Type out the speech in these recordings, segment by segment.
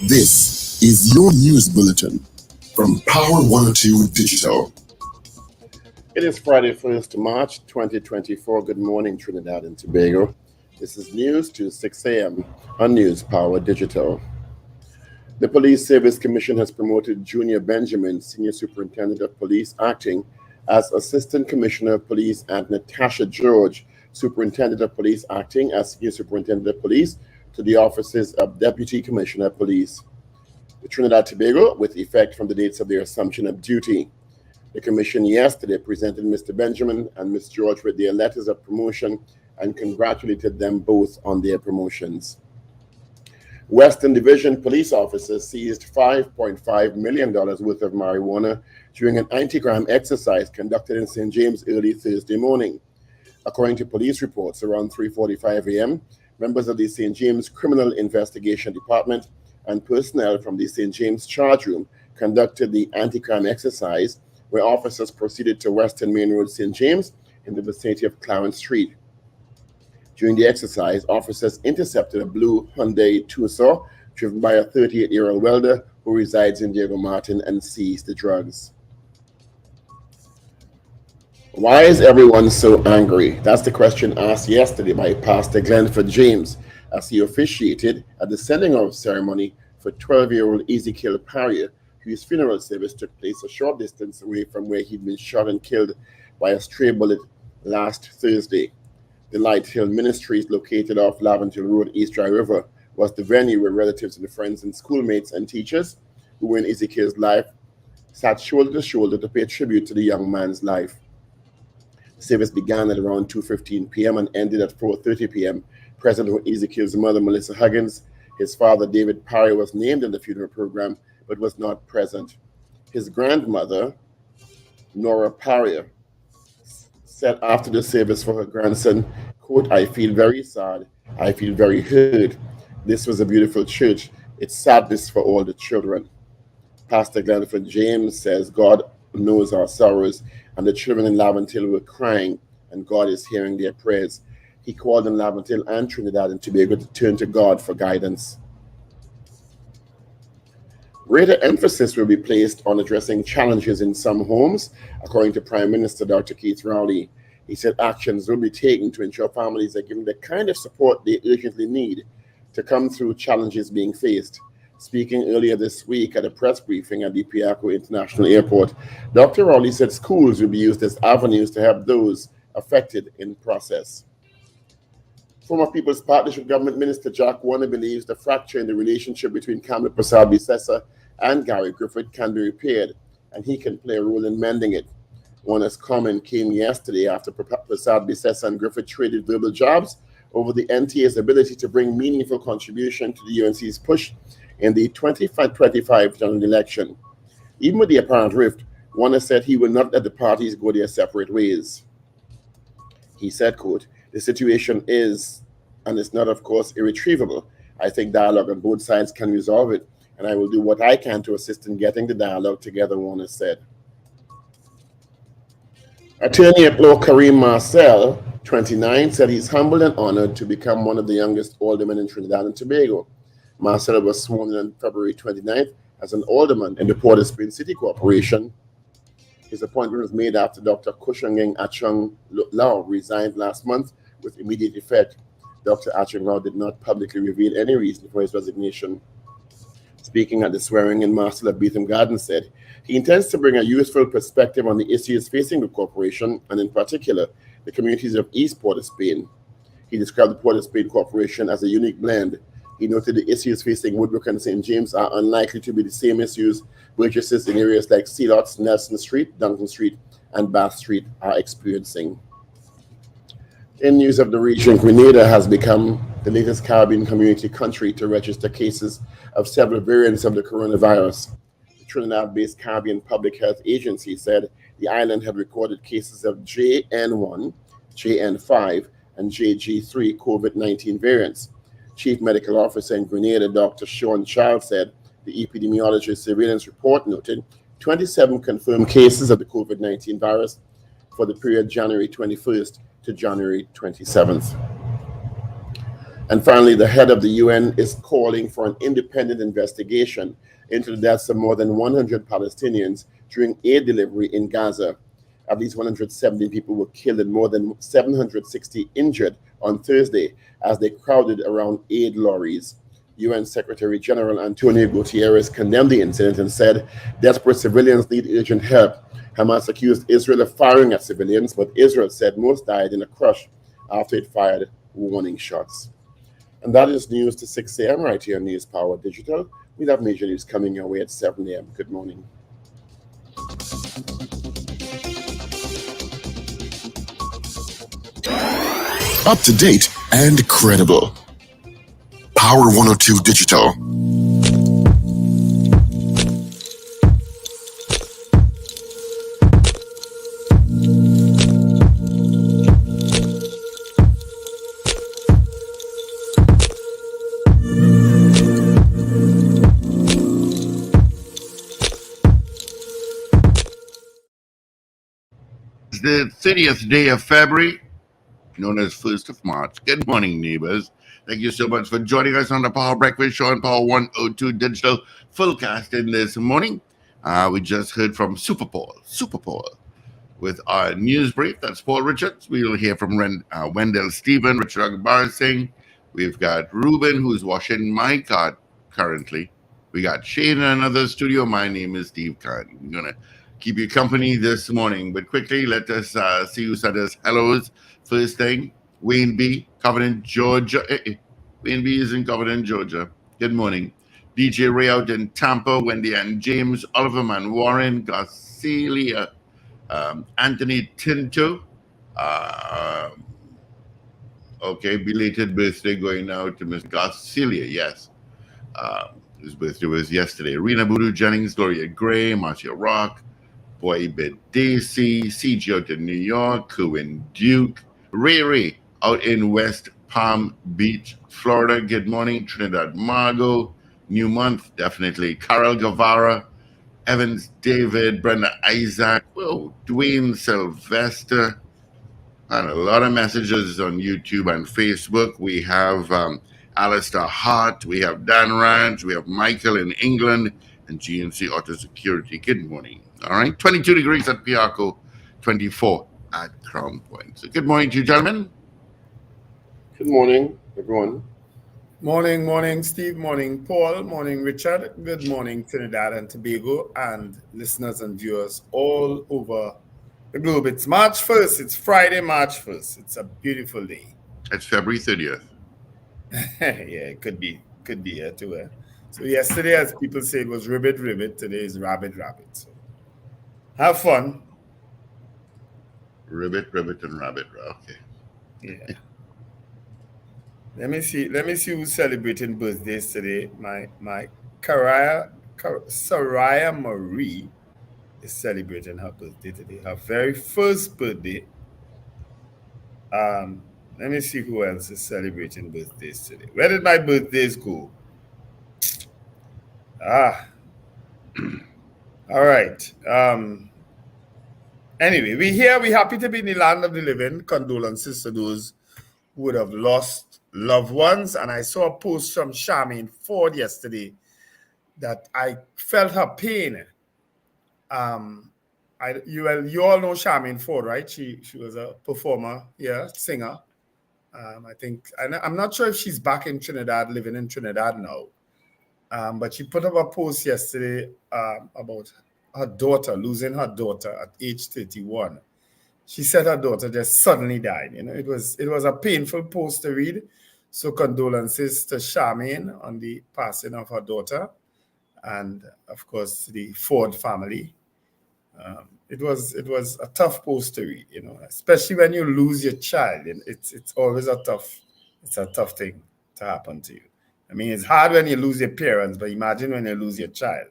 This is your news bulletin from Power 102 Digital. It is Friday, 1st March 2024. Good morning, Trinidad and Tobago. This is news to 6 a.m. on News Power Digital. The Police Service Commission has promoted Junior Benjamin, Senior Superintendent of Police, acting as Assistant Commissioner of Police, and Natasha George, Superintendent of Police, acting as Senior Superintendent of Police, to the offices of Deputy Commissioner of Police. The Trinidad and Tobago, with effect from the dates of their assumption of duty. The Commission yesterday presented Mr. Benjamin and Ms. George with their letters of promotion and congratulated them both on their promotions. Western Division police officers seized $5.5 million worth of marijuana during an anti-crime exercise conducted in St. James early Thursday morning. According to police reports, around 3:45 a.m., members of the St. James Criminal Investigation Department and personnel from the St. James Charge Room conducted the anti-crime exercise, where officers proceeded to Western Main Road, St. James, in the vicinity of Clarence Street. During the exercise, officers intercepted a blue Hyundai Tucson driven by a 38-year-old welder who resides in Diego Martin and seized the drugs. Why is everyone so angry? That's the question asked yesterday by Pastor Glenford James as he officiated at the sending-off ceremony for 12-year-old Ezekiel Parrier, whose funeral service took place a short distance away from where he'd been shot and killed by a stray bullet last Thursday. The Light Hill Ministries, located off Laventille Road, East Dry River, was the venue where relatives and friends and schoolmates and teachers who were in Ezekiel's life sat shoulder to shoulder to pay tribute to the young man's life. The service began at around 2:15 p.m. and ended at 4:30 p.m. Present were Ezekiel's mother, Melissa Huggins. His father, David Parry, was named in the funeral program but was not present. His grandmother, Nora Parry, said after the service for her grandson, quote, "I feel very sad. I feel very hurt. This was a beautiful church. It's sadness for all the children." Pastor Glenford James says God knows our sorrows, and the children in Laventille were crying, and God is hearing their prayers. He called on Laventille and Trinidad and Tobago to turn to God for guidance. Greater emphasis will be placed on addressing challenges in some homes, according to Prime Minister Dr. Keith Rowley. He said actions will be taken to ensure families are given the kind of support they urgently need to come through challenges being faced. Speaking earlier this week at a press briefing at the Piaco International Airport, Dr. Rowley said schools will be used as avenues to help those affected in the process. Former People's Partnership Government Minister Jack Warner believes the fracture in the relationship between Kamla Prasad-Bissessa and Gary Griffith can be repaired, and he can play a role in mending it. Warner's comment came yesterday after Prasad-Bissessa and Griffith traded verbal jabs over the NTA's ability to bring meaningful contribution to the UNC's push in the 2025 general election. Even with the apparent rift, Warner said he will not let the parties go their separate ways. He said, quote, "The situation is, and it's not, of course, irretrievable. I think dialogue on both sides can resolve it, and I will do what I can to assist in getting the dialogue together," Warner said. Attorney at law Kareem Marcel, 29, said he's humbled and honored to become one of the youngest aldermen in Trinidad and Tobago. Marcel was sworn in on February 29th as an alderman in the Port of Spain City Corporation. His appointment was made after Dr. Kushangeng Achung Lau resigned last month with immediate effect. Dr. Achung Lau did not publicly reveal any reason for his resignation. Speaking at the swearing-in, Marcel of Beetham Gardens said he intends to bring a useful perspective on the issues facing the corporation, and in particular, the communities of East Port of Spain. He described the Port of Spain Corporation as a unique blend. He noted the issues facing Woodbrook and St. James are unlikely to be the same issues purchasers in areas like Sealots, Nelson Street, Duncan Street, and Bath Street are experiencing. In news of the region, Grenada has become the latest Caribbean community country to register cases of several variants of the coronavirus. The Trinidad-based Caribbean Public Health Agency said the island had recorded cases of JN1, JN5, and JG3 COVID-19 variants. Chief Medical Officer in Grenada, Dr. Sean Child, said the epidemiologist surveillance report noted 27 confirmed cases of the COVID-19 virus for the period January 21st to January 27th. And finally, the head of the UN is calling for an independent investigation into the deaths of more than 100 Palestinians during aid delivery in Gaza. At least 170 people were killed and more than 760 injured on Thursday as they crowded around aid lorries. UN Secretary General Antonio Guterres condemned the incident and said desperate civilians need urgent help. Hamas accused Israel of firing at civilians, but Israel said most died in a crush after it fired warning shots. And that is news to 6 a.m. right here on News Power Digital. We'll have major news coming your way at 7 a.m. Good morning. Up to date and credible. Power 102 Digital. The 30th day of February, known as 1st of March. Good morning, neighbors. Thank you so much for joining us on the Power Breakfast Show on Power 102 Digital Fullcasting this morning. We just heard from Super Paul with our news brief. That's Paul Richards. We will hear from Wendell Stephen, Richard Ragoobarsingh. We've got Ruben, who's washing my car currently. We got Shane in another studio. My name is Steve Khan. I'm going to keep you company this morning. But quickly, let us see who said us hellos. First thing, Wayne B, Covenant, Georgia. Wayne B is in Covenant, Georgia. Good morning. DJ Ray out in Tampa, Wendy and James, Oliver Man Warren, Garcelia, Anthony Tinto. Okay, belated birthday going out to Miss Garcelia, yes. His birthday was yesterday. Rena Boodoo Jennings, Gloria Gray, Marcia Rock, Boy Bit Daisy, CG out in New York, Cohen Duke, Ray out in West Palm Beach, Florida. Good morning. Trinidad and Tobago, new month, definitely. Carol Guevara, Evans David, Brenda Isaac, Dwayne Sylvester, and a lot of messages on YouTube and Facebook. We have Alistair Hart, we have Dan Ranch, we have Michael in England, and GNC Auto Security. Good morning. All right, 22 degrees at Piarco, 24 at Crown Point. So good morning to you, gentlemen. Good morning, everyone. Morning, Steve. Morning, Paul. Morning, Richard. Good morning, Trinidad and Tobago, and listeners and viewers all over the globe. It's March 1st. It's Friday, March 1st. It's a beautiful day. It's February 30th. Yeah, it could be here too. So yesterday, as people say, it was ribbit. Today is rabbit. So have fun. Ribbit, and rabbit. Okay. Yeah. Let me see who's celebrating birthdays today. My Saraya Marie is celebrating her birthday today. Her very first birthday. Let me see who else is celebrating birthdays today. Where did my birthdays go? All right. Anyway, we're happy to be in the land of the living. Condolences to those who would have lost loved ones. And I saw a post from Charmaine Ford yesterday that I felt her pain. You all know Charmaine Ford, right? She was a performer, singer. I think, and I'm not sure if she's back in Trinidad, living in Trinidad now. But she put up a post yesterday about her daughter, losing her daughter at age 31. She said her daughter just suddenly died. It was a painful post to read. So condolences to Charmaine on the passing of her daughter, and of course the Ford family. It was a tough post to read, especially when you lose your child. It's always a tough thing to happen to you. I mean, it's hard when you lose your parents, but imagine when you lose your child,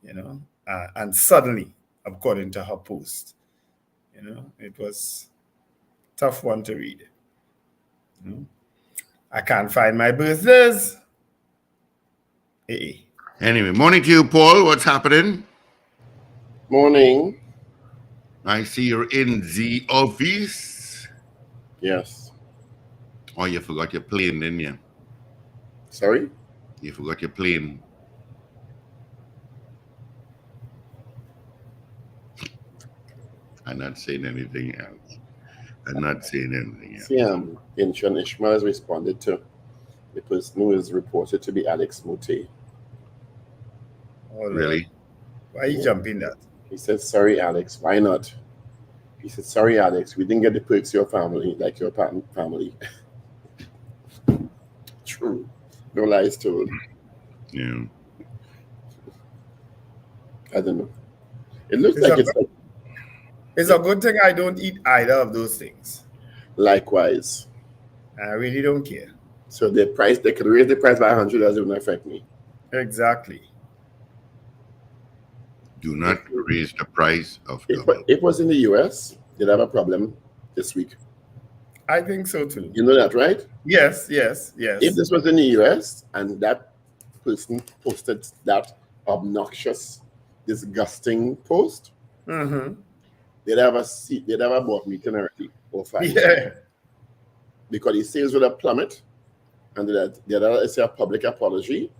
and suddenly, according to her post, it was a tough one to read. I can't find my birthdays. Anyway, morning to you, Paul. What's happening? Morning. I see you're in the office. Yes. Oh, you forgot your plane, didn't you? Sorry? You forgot your plane. I'm not saying anything else. I'm not saying anything else. See, Incheon Ishmael has responded to the person who is reported to be Alex Mute. Oh, Lord. Really? Why are you jumping that? He said, sorry, Alex. Why not? He said, sorry, Alex. We didn't get the perks your family, like your family. True. No lies told. Yeah. I don't know. It looks like It's a good thing I don't eat either of those things. Likewise. I really don't care. So they could raise the price by $100, it wouldn't affect me. Exactly. Do not raise the price of If double. it was in the US, they'd have a problem this week. I think so too. You know that, right? Yes. If this was in the US and that person posted that obnoxious, disgusting post, they'd have a board meeting already or 5. Yeah. Because his sales would have plummet, and there's a public apology,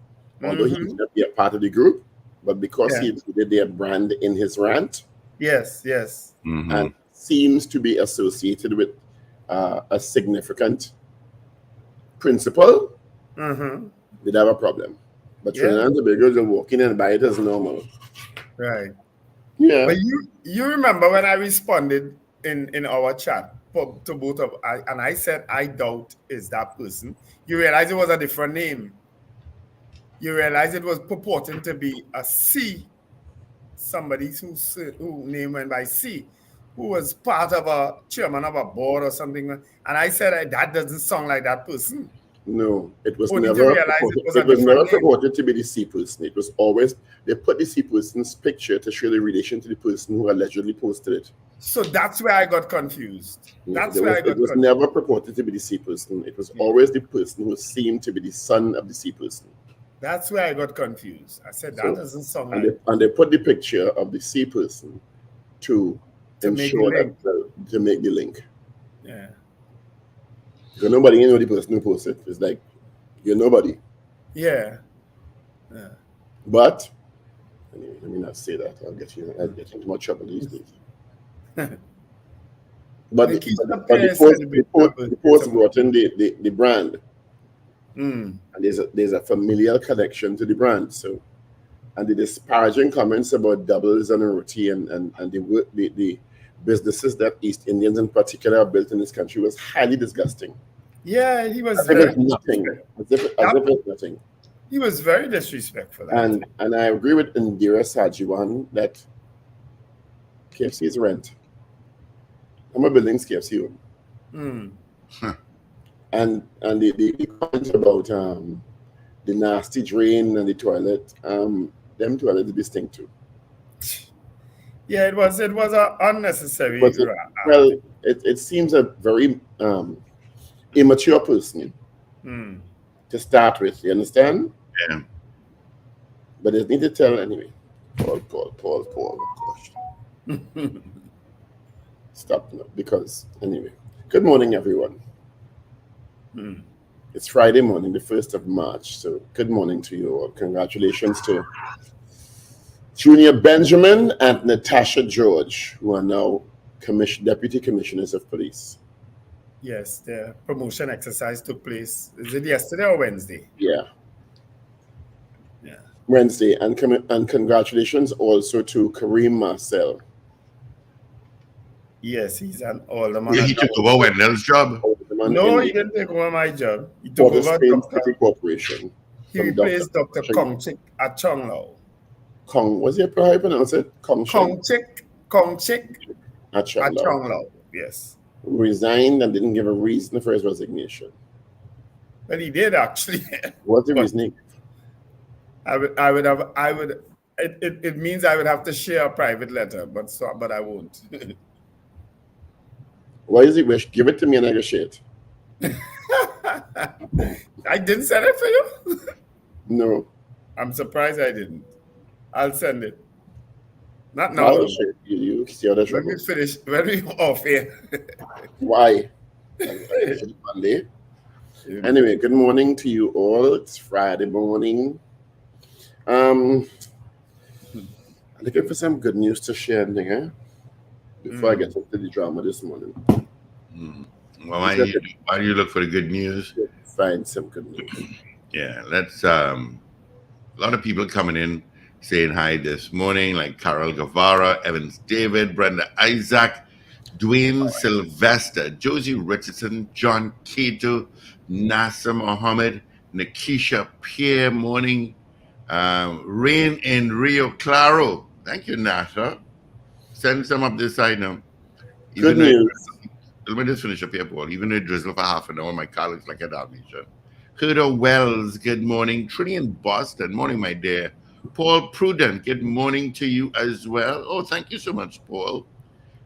although he would not be a part of the group, but because he included their brand in his rant, yes, and seems to be associated with a significant principle, they'd have a problem. But Trinidad and Tobago are walking and buy it as normal. right. Yeah. But you remember when I responded in our chat to both of and I said I doubt is that person. You realize it was a different name. You realize it was purporting to be a C, somebody who name went by C, who was part of a chairman of a board or something. And I said that doesn't sound like that person. No, it was Only to never realize purported, it was a it was different never name. purported to be the C person. It was always, they put the C person's picture to show the relation to the person who allegedly posted it. So that's where I got confused. It was never purported to be the C person. It was always the person who seemed to be the son of the C person. That's where I got confused. I said that doesn't sound like. And they put the picture of the C person to ensure to make the link. Yeah. Because nobody know the person who posted it. It's like you're nobody. Yeah. But anyway, let me not say that. I'll get into much trouble these days. But the post brought in the brand. And there's a familial connection to the brand. So, and the disparaging comments about doubles and roti and the businesses that East Indians in particular have built in this country was highly disgusting. Yeah, he was as if it's nothing. As if it's nothing. He was very disrespectful. And I agree with Indira Sajiwan that KFC is rent. I'm a building's KFC own. And the comments about the nasty drain and the toilet, them toilets be stink too. Yeah, it was an unnecessary. It seems a very immature person to start with. You understand? Yeah. But they need to tell anyway. Paul. Gosh. Stop now, because anyway. Good morning, everyone. It's Friday morning, the 1st of March. So good morning to you all. Congratulations to Junior Benjamin and Natasha George, who are now Deputy Commissioners of Police. Yes, the promotion exercise took place. Is it yesterday or Wednesday? Yeah. Wednesday. And congratulations also to Kareem Marcel. Yes, he's an alderman. Yeah, he took over Wendell's job. No, he didn't take over my job. He took over City Corporation. He replaced Dr. Kongchik at Chonglao. Was he how you pronounce it? Kongchik at Chonglao. Yes. Resigned and didn't give a reason for his resignation. Well, he did actually. What's the reasoning? It means I would have to share a private letter, but I won't. Why does he wish? Give it to me and I can share it. I didn't send it for you? No. I'm surprised I didn't. I'll send it. Not now. I'll share it. You Let me finish. When we off here. Why? Monday. Anyway, good morning to you all. It's Friday morning. I'm looking for some good news to share, nigga, before I get into the drama this morning. Well, why do you look for the good news? Find some good news. Yeah, let's. A lot of people coming in saying hi this morning, like Carol Guevara, Evans David, Brenda Isaac, Dwayne Sylvester, Josie Richardson, John Cato, Nasser Mohammed, Nikisha Pierre, morning. Rain in Rio Claro. Thank you, Nasser. Send some up this side now. Good news. Let me just finish up here, Paul. Even though it drizzle for half an hour, my car looks like a Dalmatian. Curdo Wells, good morning. Trini in Boston, morning, my dear. Paul Prudent, good morning to you as well. Oh, thank you so much, Paul.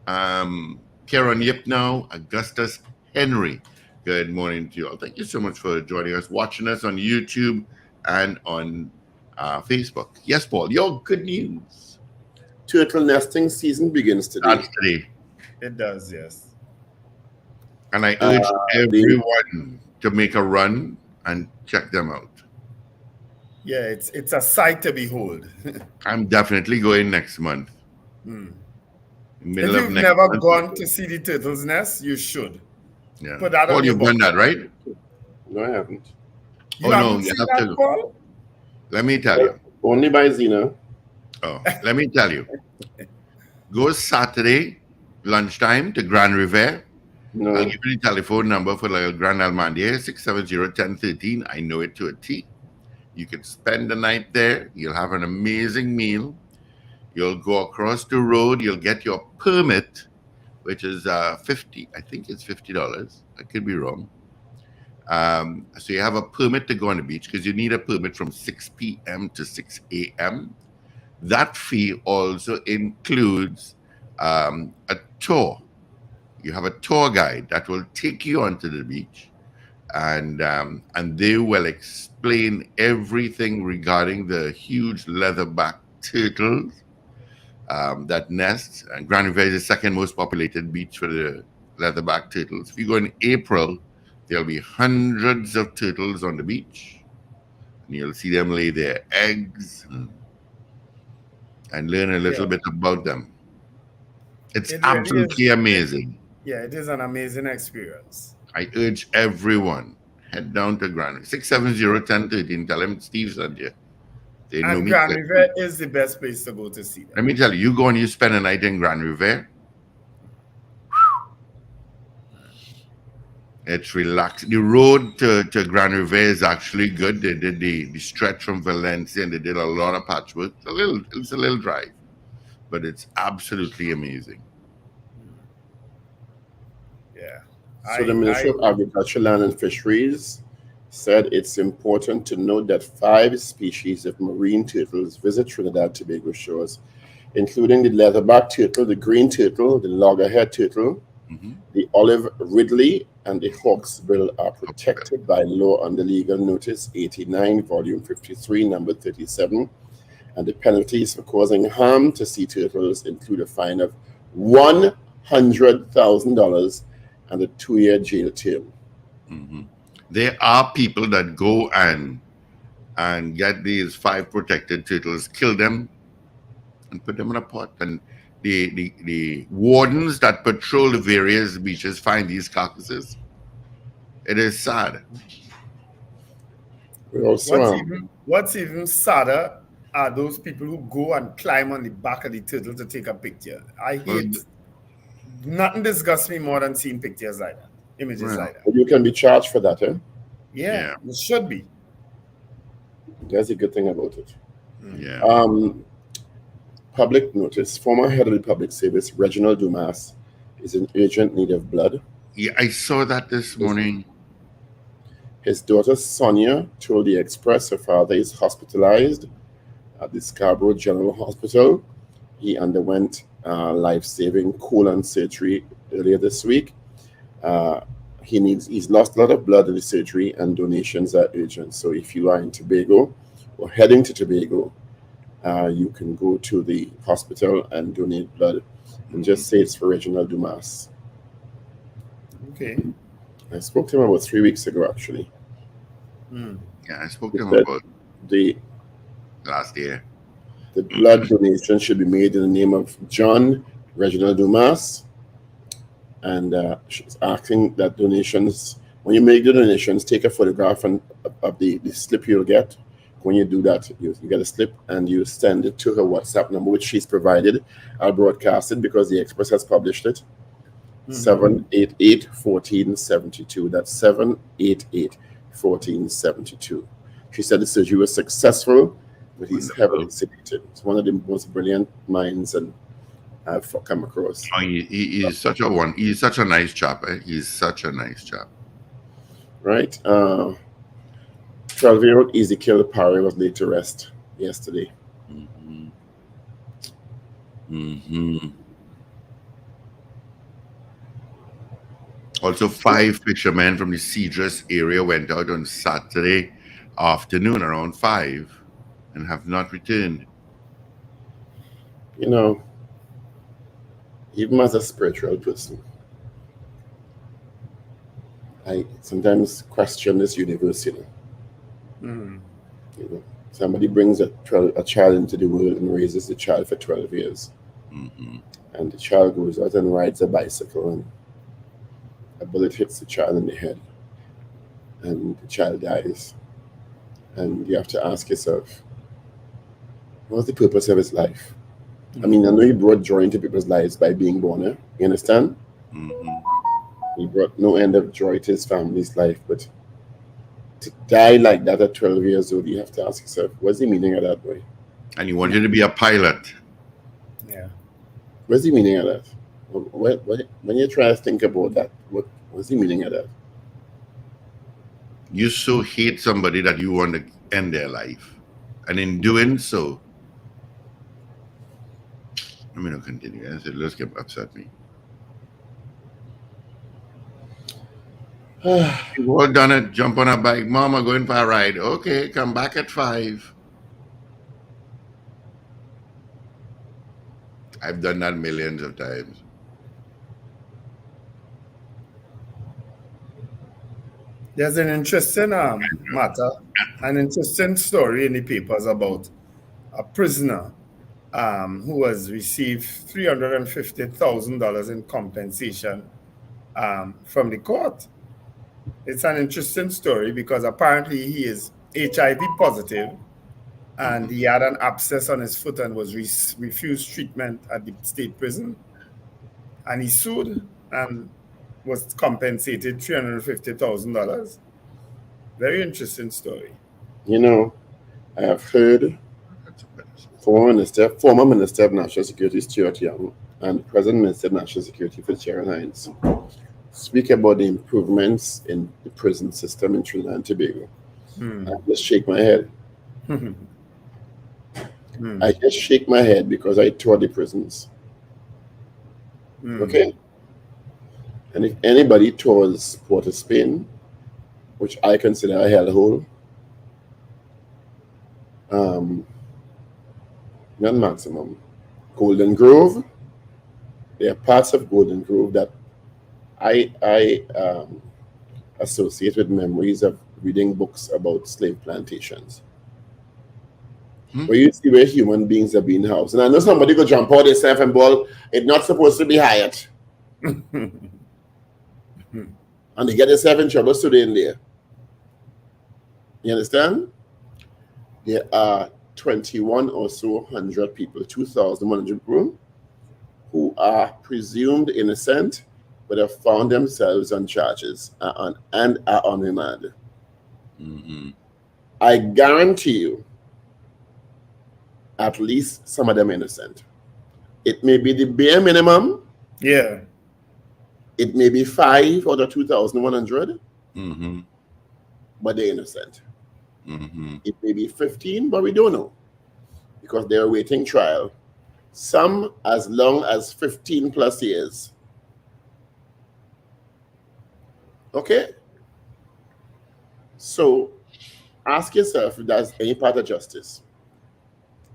Karen Yipnow, Augustus Henry, good morning to you all. Thank you so much for joining us, watching us on YouTube and on Facebook. Yes, Paul, your good news. Turtle nesting season begins today. That's today. It does, yes. And I urge everyone to make a run and check them out. Yeah, it's a sight to behold. I'm definitely going next month. If you've never gone to see the turtle's nest, you should. Yeah. Put that Paul, on your you've done that, right? No, I haven't. You haven't seen that, Paul? Let me tell you. Only by Zena. Oh, let me tell you. Go Saturday, lunchtime to Grand River. No. I'll give you the telephone number for the Grand Almandia, 670-1013. I know it to a T. You can spend the night there. You'll have an amazing meal. You'll go across the road. You'll get your permit, which is $50. I think it's $50. I could be wrong. So you have a permit to go on the beach because you need a permit from 6 p.m. to 6 a.m. That fee also includes a tour. You have a tour guide that will take you onto the beach, and they will explain everything regarding the huge leatherback turtles that nest. And Grand River is the second most populated beach for the leatherback turtles. If you go in April, there'll be hundreds of turtles on the beach, and you'll see them lay their eggs and learn a little bit about them. It's absolutely amazing. Yeah, it is an amazing experience. I urge everyone, head down to Grand River. 670-1013. Tell them Steve sent you. They know me. Grand River is the best place to go to see them. Let me tell you, you go and you spend a night in Grand River. It's relaxed. The road to Grand River is actually good. They did the stretch from Valencia, and they did a lot of patchwork. It's a little drive, but it's absolutely amazing. Yeah. So the Ministry of Agriculture, Land and Fisheries said it's important to note that 5 species of marine turtles visit Trinidad and Tobago shores, including the leatherback turtle, the green turtle, the loggerhead turtle, the olive ridley, and the hawksbill are protected by law under Legal Notice 89, Volume 53, Number 37, and the penalties for causing harm to sea turtles include a fine of $100,000 and a 2-year jail term. There are people that go and get these 5 protected turtles, kill them, and put them in a pot. And the wardens that patrol the various beaches find these carcasses. It is sad. What's even sadder are those people who go and climb on the back of the turtle to take a picture. I hate. Nothing disgusts me more than seeing pictures like that, images like that. You can be charged for that, eh? Yeah, it should be. That's a good thing about it. Yeah. Public notice. Former head of the public service, Reginald Dumas, is in urgent need of blood. Yeah, I saw that this morning. His daughter, Sonia, told the Express her father is hospitalized at the Scarborough General Hospital. He underwent life-saving colon surgery earlier this week. He's lost a lot of blood in the surgery, and donations are urgent. So if you are in Tobago or heading to Tobago, you can go to the hospital and donate blood, and just say it's for Reginald Dumas. Okay. I spoke to him about 3 weeks ago, actually. Yeah, I spoke He to him said about the last year. blood donation should be made in the name of John Reginald Dumas, and she's asking that donations, when you make the donations, take a photograph of the slip you'll get. When you do that, you get a slip and you send it to her WhatsApp number, which she's provided. I'll broadcast it because the Express has published it. 788-1472. That's 788-1472. She said the surgery was successful, but he's heavily sedated. It's one of the most brilliant minds and I've come across. Oh, he's such a nice chap. Eh? He's such a nice chap. Right. 12-year-old Ezekiel Parry was laid to rest yesterday. Also, 5 fishermen from the seizure area went out on Saturday afternoon around 5 and have not returned. You know, even as a spiritual person, I sometimes question this universe, you know. Somebody brings a child into the world and raises the child for 12 years. And the child goes out and rides a bicycle and a bullet hits the child in the head and the child dies. And you have to ask yourself, what's the purpose of his life? I mean, I know you brought joy into people's lives by being born, you understand? He brought no end of joy to his family's life, but to die like that at 12 years old, you have to ask yourself, what's the meaning of that, boy? And he wanted to be a pilot. Yeah. What's the meaning of that? When you try to think about that, what's the meaning of that? You so hate somebody that you want to end their life. And in doing so, let me not continue. I said, let's get upset me. You've all done it. Jump on a bike. Mama, going for a ride. Okay, come back at 5. I've done that millions of times. There's an interesting matter, an interesting story in the papers about a prisoner who has received $350,000 in compensation from the court. It's an interesting story because apparently he is HIV positive and he had an abscess on his foot and was refused treatment at the state prison. And he sued and was compensated $350,000. Very interesting story. You know, I have heard former Minister of National Security Stuart Young and present Minister of National Security Fitzgerald Hines speak about the improvements in the prison system in Trinidad and Tobago. I just shake my head. I just shake my head because I toured the prisons. Okay? And if anybody tours Port of Spain, which I consider a hellhole, not maximum, Golden Grove, there are parts of Golden Grove that I associate with memories of reading books about slave plantations. Where you see where human beings are being housed. And I know somebody go jump out themselves and ball, it's not supposed to be Hyatt. And they get themselves in trouble today in there. You understand? There are 21 or so hundred people, 2,100 people, who are presumed innocent, but have found themselves on charges and are on remand. I guarantee you, at least some of them innocent. It may be the bare minimum. Yeah. It may be 5 out of 2,100, but they're innocent. It may be 15, but we don't know because they're awaiting trial. Some as long as 15 plus years. Okay? So ask yourself if that's any part of justice.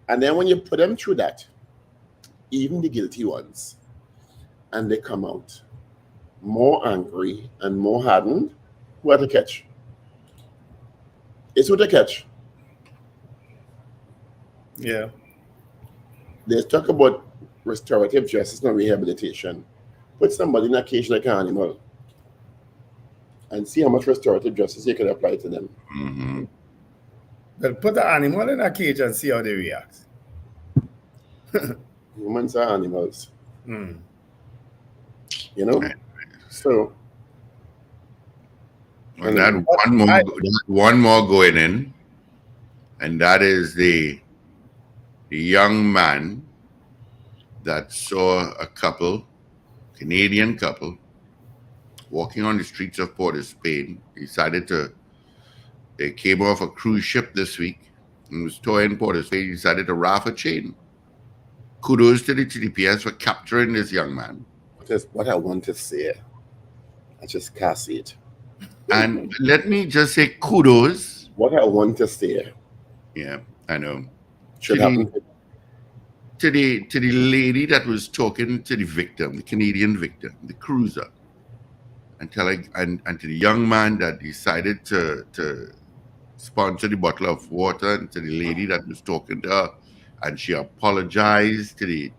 And then when you put them through that, even the guilty ones, and they come out more angry and more hardened, who are to catch? It's what they catch. Yeah. They talk about restorative justice and rehabilitation. Put somebody in a cage like an animal and see how much restorative justice you can apply to them. Mm-hmm. Well, put the animal in a cage and see how they react. Humans are animals. Mm. You know? So And that one more going in, and that is the young man that saw a couple, Canadian couple, walking on the streets of Port of Spain. They came off a cruise ship this week and was towing Port of Spain. Decided to raft a chain. Kudos to the TDPS for capturing this young man. that's what I want to say. I just can't see it. And let me just say kudos. What I want to say. Yeah, I know. Should happen. To the lady that was talking to the victim, the Canadian victim, the cruiser, and to the young man that decided to sponsor the bottle of water, and to the lady that was talking to her, and she apologized to the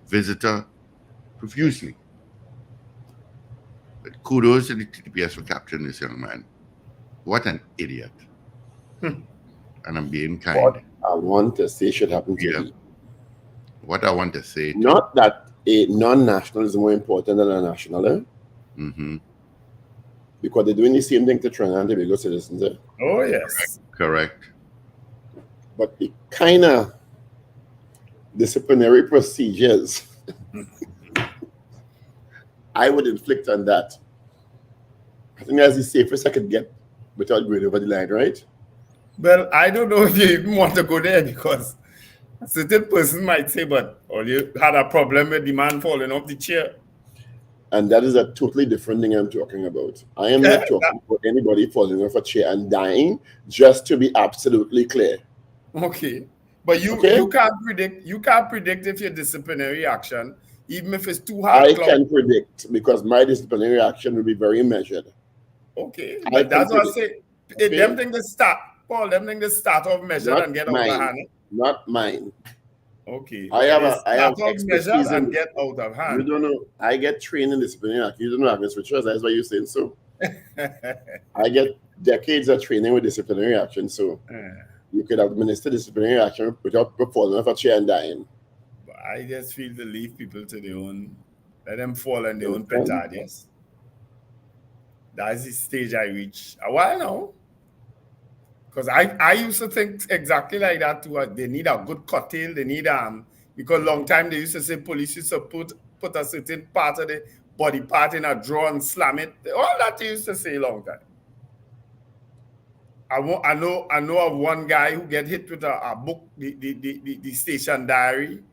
visitor profusely. But kudos to the TPS for capturing this young man. What an idiot! And I'm being kind. What I want to say should happen to Yeah. me. What I want to say. Not that a non-national is more important than a national, Mm-hmm. because they're doing the same thing to Trinidad and Tobago citizens. Oh, yes. Correct. But the kind of disciplinary procedures I would inflict on that, I think that's the safest I could get without going over the line, right? Well, I don't know if you even want to go there, because a certain person might say, but you had a problem with the man falling off the chair. And that is a totally different thing I'm talking about. I am not talking about anybody falling off a chair and dying, just to be absolutely clear. Okay. But you can't predict if your disciplinary action, even if it's too hard. I can predict, because my disciplinary action will be very measured. Okay. But that's what I say. Okay. Them thing to start, Paul, them thing to start off measured and get out of hand. Not mine. Okay. I have measured and get out of hand. You don't know. I get trained in disciplinary action. You don't know administration. That's why you're saying so. I get decades of training with disciplinary action. So you could administer disciplinary action without falling off a chair and dying. But I just feel to leave people to their own, let them fall on their own petard, yes. That's the stage I reach a while now. Because I used to think exactly like that too. They need a good cocktail. They need because long time they used to say police used to put a certain part of the body part in a drawer and slam it. All that they used to say long time. I know of one guy who get hit with a book, the station diary,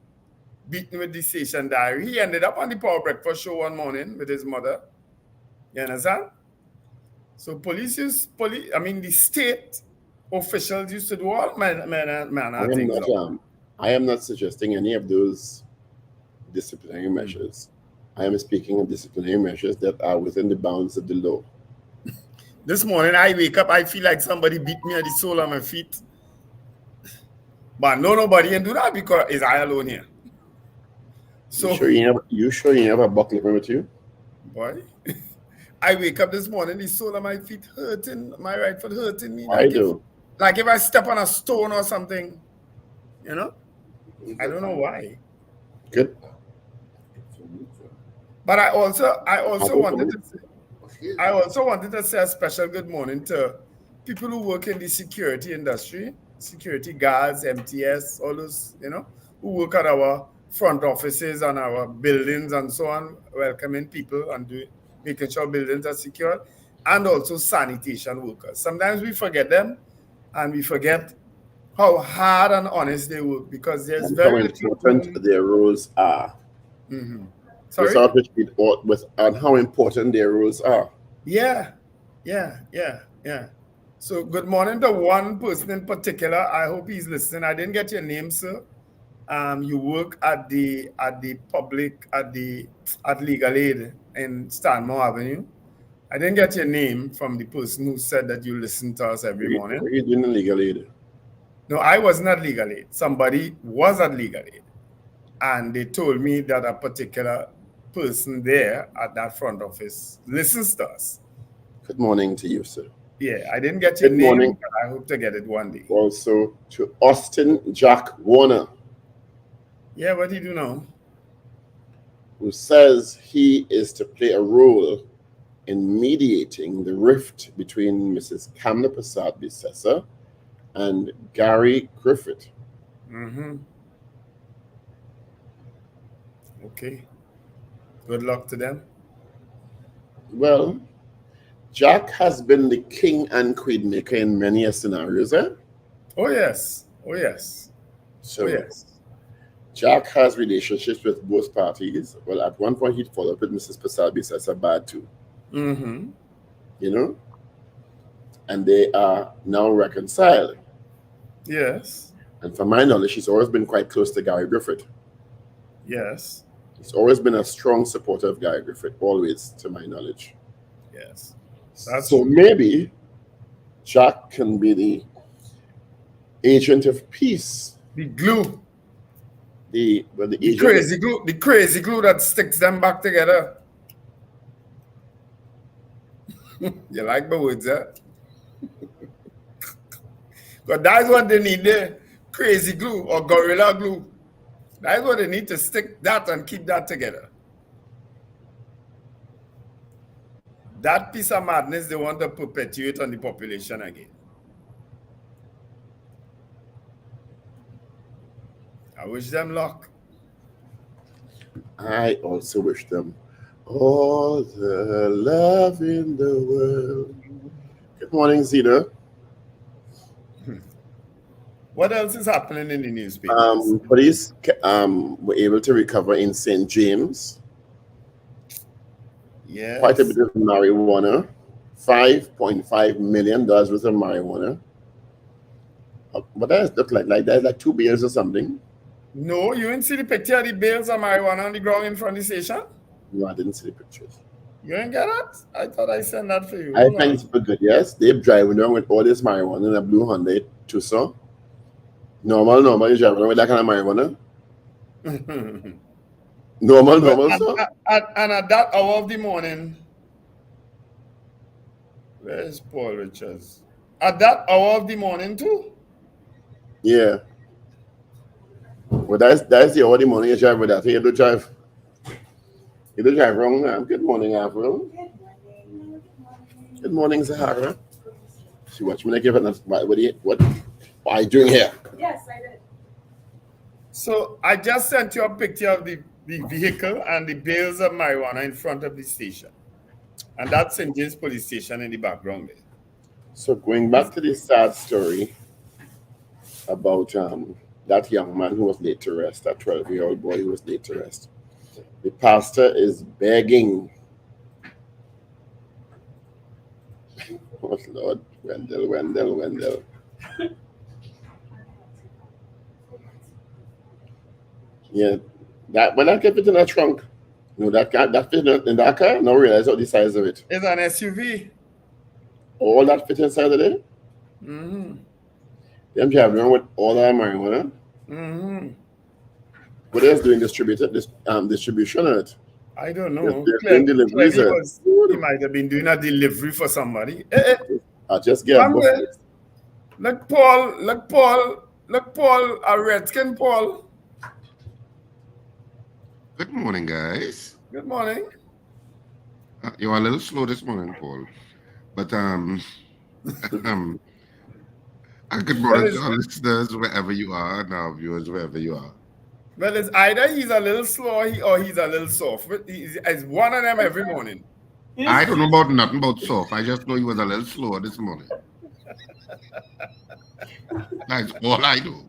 beaten with the station diary. He ended up on the Power Breakfast show one morning with his mother. You understand? So the state officials used to do all manner things. I am not suggesting any of those disciplinary measures. I am speaking of disciplinary measures that are within the bounds of the law. This morning I wake up, I feel like somebody beat me at the sole of my feet. But nobody can do that because it's I alone here. So you sure you have a buckler with you? Boy. I wake up this morning, the sole of my feet hurting, my right foot hurting me. Like if I step on a stone or something, you know? I don't know why. Good. But I also wanted to say a special good morning to people who work in the security industry, security guards, MTS, all those, who work at our front offices and our buildings and so on, welcoming people and making sure buildings are secure, and also sanitation workers. Sometimes we forget them, and we forget how hard and honest they work, because there's very important their roles are. Mm-hmm. And how important their roles are. Yeah. So good morning to one person in particular. I hope he's listening. I didn't get your name, sir. You work at Legal Aid in Stanmore Avenue. I didn't get your name from the person who said that you listen to us every morning. What are you doing in legal aid? No, I was not legal aid. Somebody was at legal aid. And they told me that a particular person there at that front office listens to us. Good morning to you, sir. Yeah, I didn't get your Good name, morning. but I hope to get it one day. Also to Austin Jack Warner, Yeah, what do you do now? who says he is to play a role in mediating the rift between Mrs. Kamla Prasad Bissessa and Gary Griffith. Mm-hmm. Okay. Good luck to them. Well, Jack has been the king and queen maker in many scenarios, eh? Oh, yes. Oh, yes. So Oh, yes. Jack has relationships with both parties. Well, at one point he'd followed up with Mrs. Prasad Bissessa bad too. Mm-hmm. You know? And they are now reconciled. Yes. And from my knowledge, she's always been quite close to Gary Griffith. Yes. He's always been a strong supporter of Gary Griffith, always, to my knowledge. Yes. So maybe Jack can be the agent of peace. The glue. The crazy glue that sticks them back together. You like the words, eh? But that's what they need there. Crazy glue or gorilla glue. That's what they need to stick that and keep that together. That piece of madness they want to perpetuate on the population again. I wish them luck. I also wish them all the love in the world. Good morning, Zena. What else is happening in the newspapers? Police were able to recover in St. James quite a bit of marijuana, $5.5 million worth of marijuana. What does it look like? Like that's like 2 bales or something? No, you didn't see the picture of the bales of marijuana on the ground in front of the station? No, I didn't see the pictures. You didn't get that? I thought I sent that for you. I find it super good, yes. They're driving around with all this marijuana in a blue Hyundai Tucson. Normal, you drive around with that kind of marijuana? normal, so? And at that hour of the morning, where's Paul Richards? At that hour of the morning too? Yeah. Well, that's the hour of the morning you drive with that. You don't drive wrong now. Good morning, Avril. Good morning, Zahara. She watched me like what are you doing here? Yes, I did. So I just sent you a picture of the vehicle and the bales of marijuana in front of the station. And that's St. James Police Station in the background there. So going back to this sad story about that young man who was laid to rest, that 12-year-old boy who was laid to rest. The pastor is begging. Oh Lord, Wendell. Yeah, that when I kept it in a trunk. No, that fit in that car. No, realize what the size of it. It's an SUV. All that fit inside of it. Mm-hmm. Them driving around with all that marijuana. Mm-hmm. What else doing distribution on it? I don't know. They're doing deliveries. He might have been doing a delivery for somebody. I just get Look, Paul, a redskin Paul. Good morning, guys. Good morning. You are a little slow this morning, Paul. But good morning to our listeners wherever you are, and our viewers wherever you are. Well, it's either he's a little slow or he's a little soft. It's one of them every morning. I don't know about nothing about soft. I just know he was a little slower this morning. That's all I know.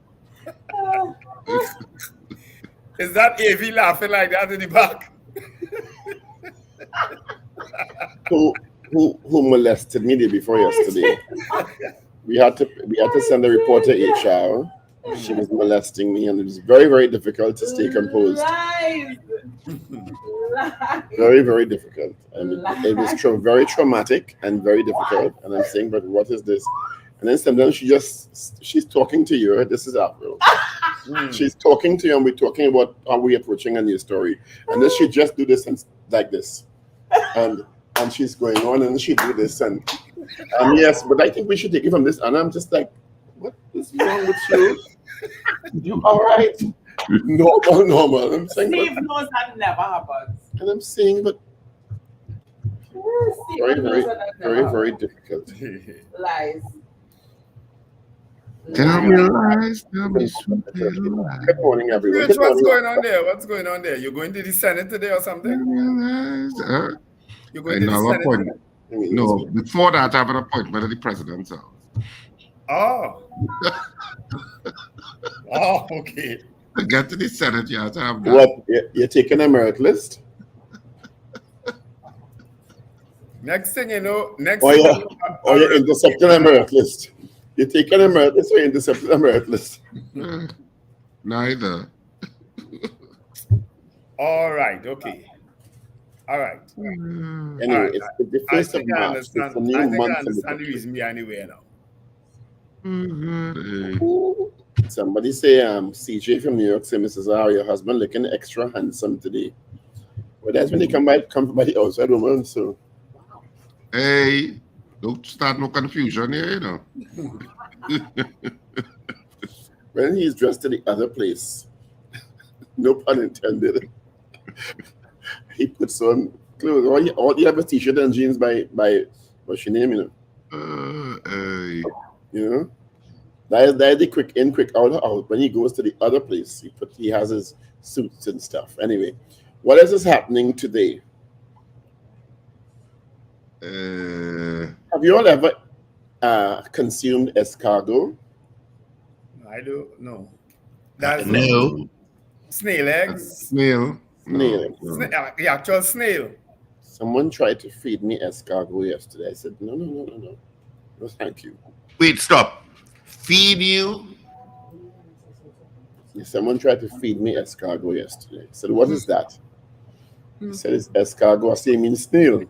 Is that AV laughing like that in the back? Who molested me the day before yesterday? We had to send a report to HR. She was molesting me, and it was very, very difficult to stay composed. Very, very difficult. And it was very traumatic and very difficult. And I'm saying, but what is this? And then sometimes she's talking to you. This is April. She's talking to you, and we're talking about how we're approaching a new story. And then she just do this and like this. And she's going on, and she do this. And yes, but I think we should take it from this. And I'm just like, what is wrong with you? You all right? Normal. I'm saying, Steve knows that never happens. and I'm saying, but very difficult. Lies. Tell me lies, tell me sweet little lies. Good morning, everyone. Rich, what's going on there? What's going on there? You going to the Senate today or something? You going to the Senate? Appointment. No, before that, I have an appointment at the president's house. Oh. Oh, okay. To get to the Senate, you have to have that. What? You're taking a merit list? Next thing you know, you're intercepting a merit list. You're taking a merit list or you're intercepting a merit list? Neither. All right, okay. All right. Anyway, All right. it's the I first of think I March. understand. It's a new I think I month. understand the reason behind anyway now. Somebody say, CJ from New York say, Mrs. R, your husband looking extra handsome today. Well, that's when they come by the outside woman, so. Hey, don't start no confusion here, you know. When he's dressed to the other place, no pun intended, he puts on clothes. All he have a t-shirt and jeans by what's your name, you know? You know? That is the quick in, quick out. When he goes to the other place, he has his suits and stuff. Anyway, what else is happening today? Have you all ever consumed escargot? I do no. That's No. snail eggs. Snail. Snail. The actual snail. Someone tried to feed me escargot yesterday. I said, no. No, thank you. Wait, stop. Feed you? Someone tried to feed me escargot yesterday. I said, what is that? He said, it's escargot. I said, it means snail. I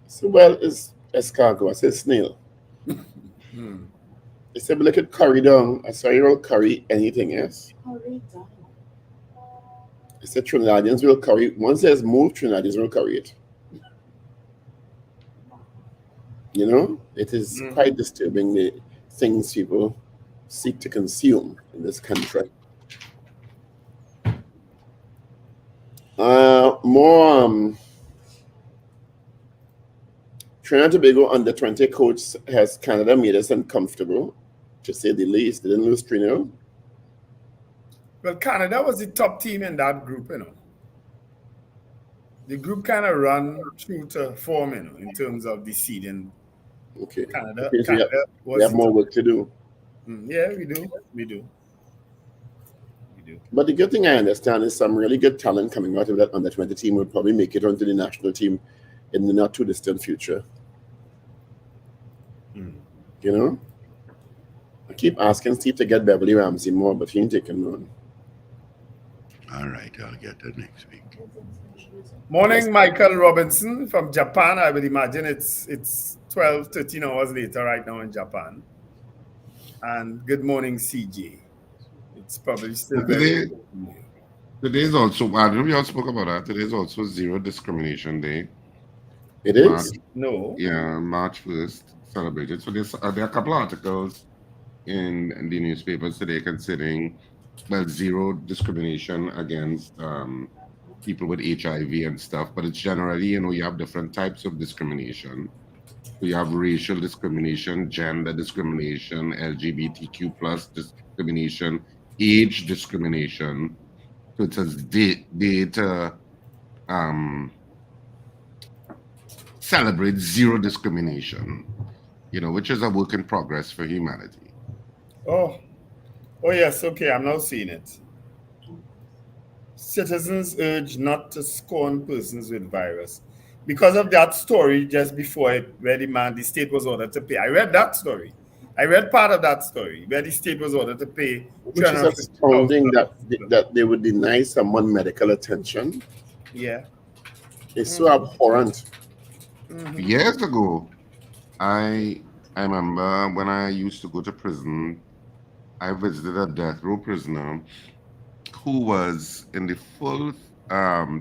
said, well, it's escargot. I said, snail. He said, but look at curry down. I saw you all curry anything else. Curry down. I said, Trinidadians will curry. Once there's move, Trinidadians will curry it. You know, it is quite disturbing the things people seek to consume in this country. More Trinidad and Tobago under 20 coach has Canada made us uncomfortable, to say the least. They didn't lose 3-0. Well, Canada was the top team in that group, you know. The group kind of run true to form, you know, in terms of the seeding. Okay. Canada we have more work to do. Yeah, we do. But the good thing I understand is some really good talent coming out of that under 20 team will probably make it onto the national team in the not too distant future. You know? I keep asking Steve to get Beverly Ramsey more, but he ain't taking none. All right, I'll get that next week. Morning, Michael Robinson from Japan. I would imagine it's 12, 13 hours later right now in Japan. And good morning, CJ. It's probably still very Today's also, I don't know if you all spoke about that. Today's also Zero Discrimination Day. It is? No. Yeah, March 1st celebrated. So there are a couple of articles in the newspapers today considering, well, zero discrimination against people with HIV and stuff. But it's generally, you know, you have different types of discrimination. So you have racial discrimination, gender discrimination, LGBTQ plus discrimination, age discrimination. So it says data celebrate zero discrimination, you know, which is a work in progress for humanity. Oh yes, okay, I'm now seeing it. Citizens urge not to scorn persons with virus. Because of that story just before it, where the state was ordered to pay. I read that story. I read part of that story where the state was ordered to pay Which is astounding that they would deny someone medical attention. Yeah. It's so abhorrent. Years ago, I remember when I used to go to prison, I visited a death row prisoner who was in the full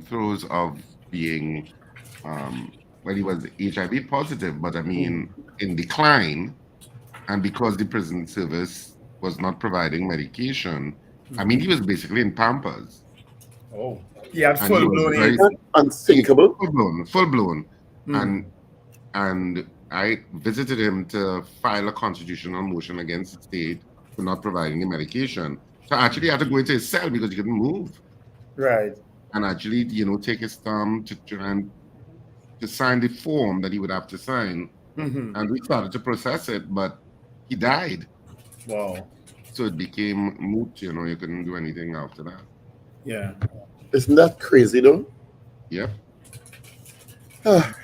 throes of being, well, he was HIV positive, but I mean, in decline. And because the prison service was not providing medication, I mean, he was basically in Pampers. Oh. He had And he was full-blown very AIDS. Unthinkable. full blown. And I visited him to file a constitutional motion against the state for not providing the medication. So I actually had to go into his cell because he couldn't move. Right. And actually, take his thumb to try and to sign the form that he would have to sign. And we started to process it, but he died. Wow. So it became moot, you couldn't do anything after that. Yeah. Isn't that crazy though? Yep.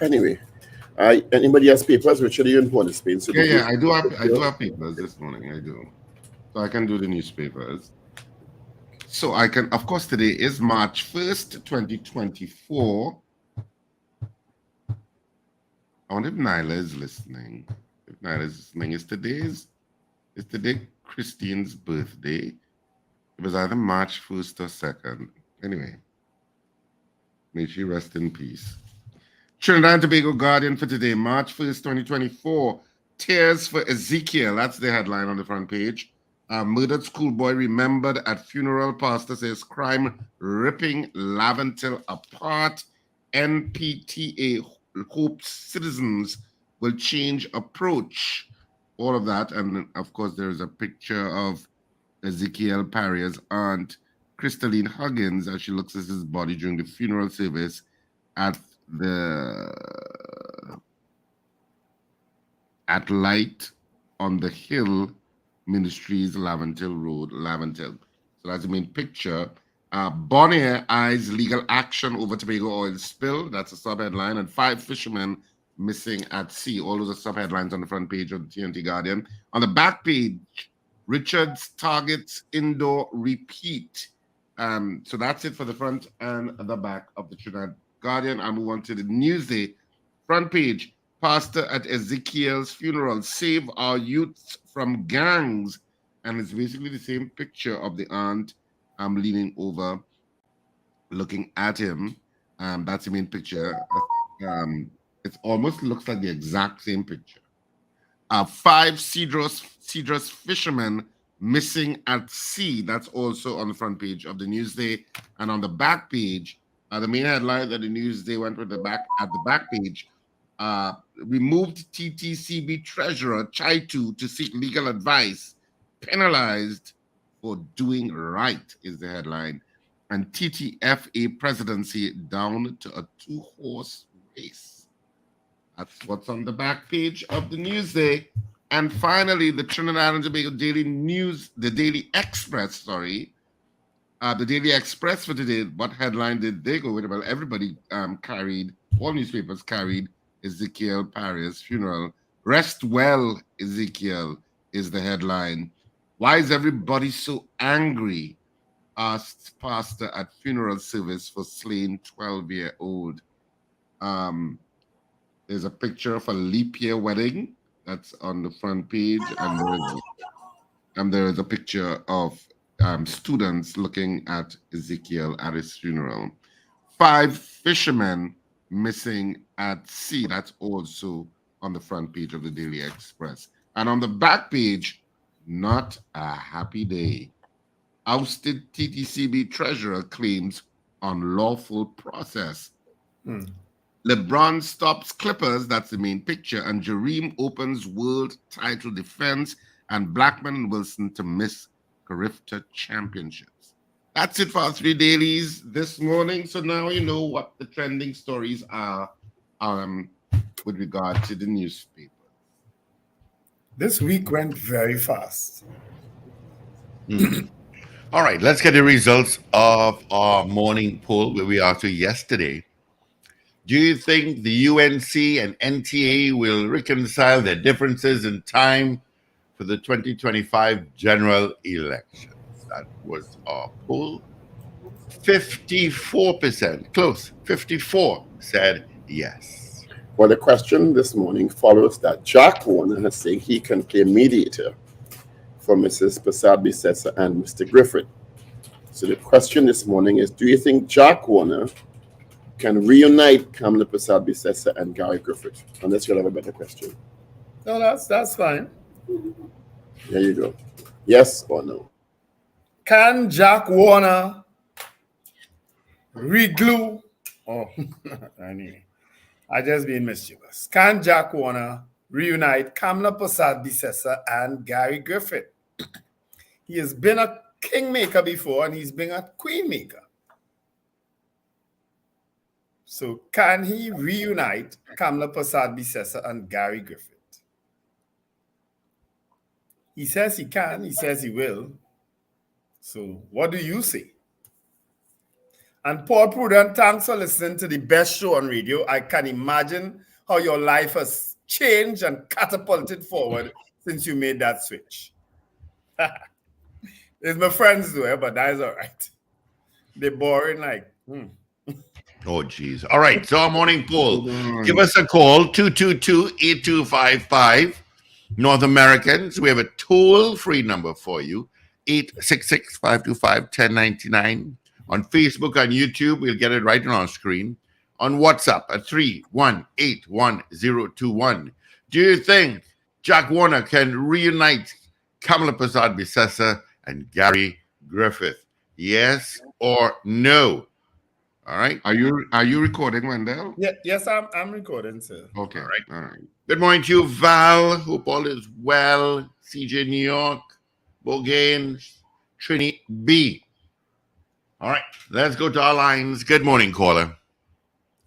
Anyway, anybody has papers? Richard, you in Spain? So Yeah, I do have papers this morning. I do. So I can do the newspapers. So I can, of course, today is March 1st, 2024. I wonder if Nyla is listening. If Nyla is listening, is today Christine's birthday. It was either March 1st or 2nd. Anyway, may she rest in peace. Trinidad and Tobago Guardian for today, March 1st, 2024. Tears for Ezekiel. That's the headline on the front page. Murdered schoolboy remembered at funeral. Pastor says crime ripping Laventille apart. NPTA hopes citizens will change approach. All of that. And of course, there is a picture of Ezekiel Parrier's aunt, Crystalline Huggins, as she looks at his body during the funeral service at Light on the Hill Ministries, Laventille Road, Laventille. So that's the main picture. Bonaire eyes legal action over Tobago oil spill. That's a sub-headline. And 5 fishermen missing at sea. All those are sub-headlines on the front page of the TNT Guardian. On the back page, Richards targets indoor repeat. So that's it for the front and the back of the Trinidad Guardian. I move on to the Newsday front page. Pastor at Ezekiel's funeral, save our youths from gangs. And it's basically the same picture of the aunt leaning over, looking at him. That's the main picture. It almost looks like the exact same picture. 5 Cedros fishermen missing at sea. That's also on the front page of the Newsday. And on the back page, the main headline that the Newsday went with the back page, removed TTCB treasurer Chaitu to seek legal advice, penalized for doing right is the headline. And TTFA presidency down to a 2-horse race. That's what's on the back page of the Newsday. And finally, the Trinidad and Tobago Daily News, the Daily Express, the Daily Express for today, what headline did they go with? Well, everybody carried, all newspapers carried Ezekiel Parrier's funeral. Rest well, Ezekiel, is the headline. Why is everybody so angry? Asked pastor at funeral service for slain 12-year-old. There's a picture of a leap year wedding. That's on the front page. And there is a picture of students looking at Ezekiel at his funeral. 5 fishermen missing at sea. That's also on the front page of the Daily Express. And on the back page, not a happy day. Ousted TTCB treasurer claims unlawful process. LeBron stops Clippers, that's the main picture, and Jareem opens world title defense, and Blackman and Wilson to miss Carifta championships. That's it for our 3 dailies this morning. So now you know what the trending stories are with regard to the newspaper. This week went very fast. All right, let's get the results of our morning poll where we are to yesterday. Do you think the UNC and NTA will reconcile their differences in time for the 2025 general elections. That was our poll. 54%, close, 54 said yes. Well, the question this morning follows that Jack Warner has said he can play mediator for Mrs. Prasad-Bissessar and Mr. Griffith. So the question this morning is, do you think Jack Warner can reunite Kamala Prasad-Bissessar and Gary Griffith? And let's get a better question. No, that's fine. There you go. Yes or no? Can Jack Warner reglue? Oh, anyway, I just being mischievous. Can Jack Warner reunite Kamala Prasad-Bissessar and Gary Griffith? He has been a kingmaker before, and he's been a queenmaker. So can he reunite Kamala Prasad-Bissessar and Gary Griffith? He says he can. He says he will. So what do you say? And Paul Prudent, thanks for listening to the best show on radio. I can imagine how your life has changed and catapulted forward since you made that switch. It's my friends though, but that is all right. They're boring like, Oh, geez. All right. So our morning poll. Give us a call, 222-8255. North Americans, we have a toll-free number for you, 866-525-1099. On Facebook, on YouTube, we'll get it right on our screen. On WhatsApp at 3181021. Do you think Jack Warner can reunite Kamala Prasad-Bissessar and Gary Griffith? Yes or no? All right. Are you recording, Wendell? yeah, yes, I'm recording, sir. Okay. All right. All right. Good morning to you, Val. Hope all is well. CJ New York, Bogain, Trini B. All right, let's go to our lines. Good morning, caller.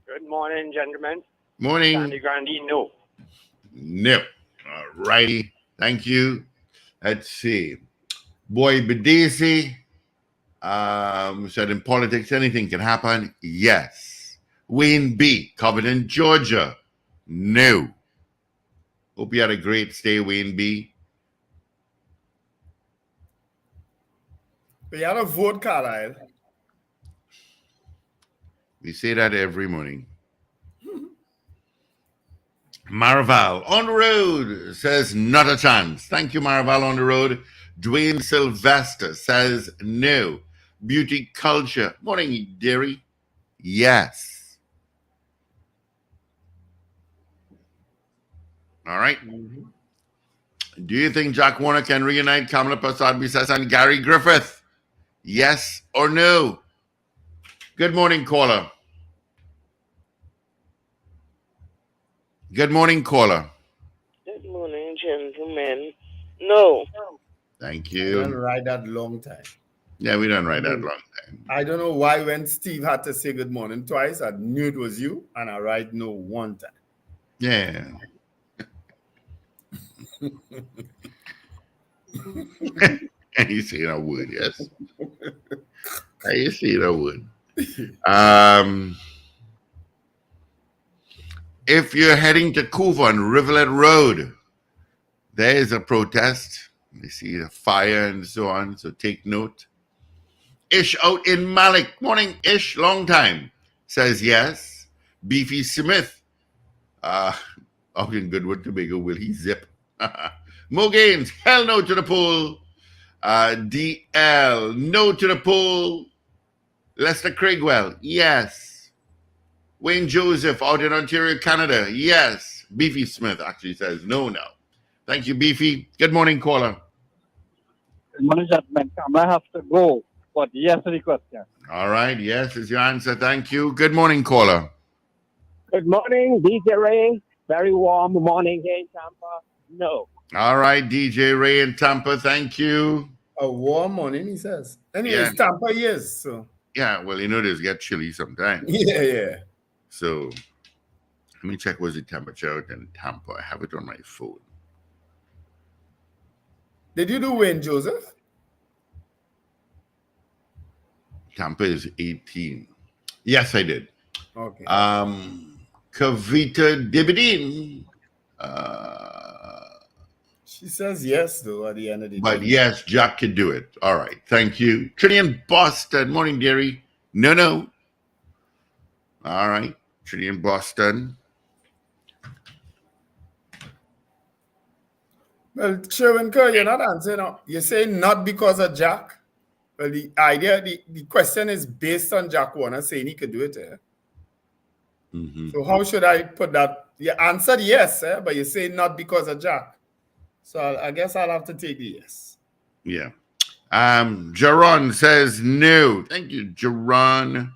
Good morning, gentlemen. Morning. Sandy Grandi, no. No. All righty. Thank you. Let's see. Boy Bedesi said in politics, anything can happen. Yes. Wayne B. covered in Georgia. No. Hope you had a great stay, Wayne B. We had a vote, Carlisle. We say that every morning. Marval on the road says not a chance. Thank you, Marval on the road. Dwayne Sylvester says no. Beauty culture. Morning, Derry. Yes. All right. Do you think Jack Warner can reunite Kamala Prasad-Bissessar and Gary Griffith? Yes or no? Good morning, caller. Good morning, caller. Good morning, gentlemen. No. Thank I didn't you. write that long time. Yeah, we don't write that long time. I don't know why when Steve had to say good morning twice, I knew it was you, and I write no one time. Yeah. And you see I would, yes. You see I would. If you're heading to Couva on Rivulet Road, there is a protest. You see the fire and so on, so take note. Ish out in Malik. Morning, Ish, long time. Says yes. Beefy Smith. Out in Goodwood, Tobago, will he zip? Mo Gaines, hell no to the pool. DL, no to the pool. Lester Craigwell, yes. Wayne Joseph out in Ontario, Canada, yes. Beefy Smith actually says no now. Thank you, Beefy. Good morning, caller. Good morning, gentlemen. I have to go, but yes to the question. All right, yes is your answer. Thank you. Good morning, caller. Good morning, DJ Ray. Very warm morning here in Tampa. No. All right, DJ Ray in Tampa, thank you. A warm morning, he says. Anyways, Yeah. Tampa, yes. So Yeah, well, you know, this get chilly sometimes. yeah. So let me check what's the temperature out in Tampa. I have it on my phone. Did you do Wayne Joseph? Tampa is 18. Yes, I did. Okay. Kavita Dibidin. She says yes, though, at the end of the But day. yes, Jack can do it. All right. Thank you. Trinity in Boston. Morning, dearie. No. All right. Trinity in Boston. Well, Sherwin Kerr, you're not answering. You're saying not because of Jack. Well, the idea, the question is based on Jack Warner saying he could do it. Mm-hmm. So how should I put that? You answered yes, but you're saying not because of Jack. So I guess I'll have to take the yes. Yeah. Jaron says no. Thank you, Jaron.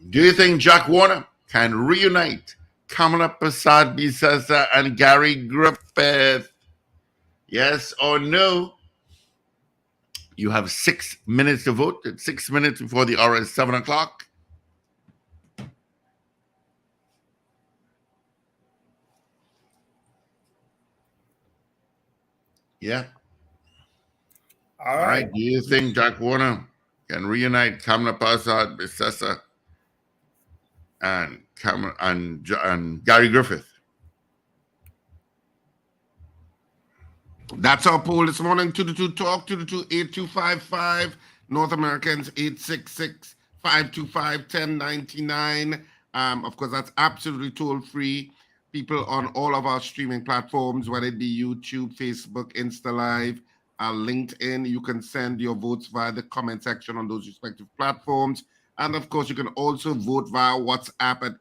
Do you think Jack Warner can reunite Kamala Prasad Bisasa and Gary Griffith? Yes or no? You have 6 minutes to vote. It's 6 minutes before the hour is 7 o'clock. Yeah. All right. Do you think Jack Warner can reunite Kamala Prasad Bisasa and Gary Griffith? That's our poll this morning. 222-TALK, 222-8255. North Americans, 866-525-1099. Of course, that's absolutely toll-free. People on all of our streaming platforms, whether it be YouTube, Facebook, Insta Live, LinkedIn, you can send your votes via the comment section on those respective platforms. And of course, you can also vote via WhatsApp at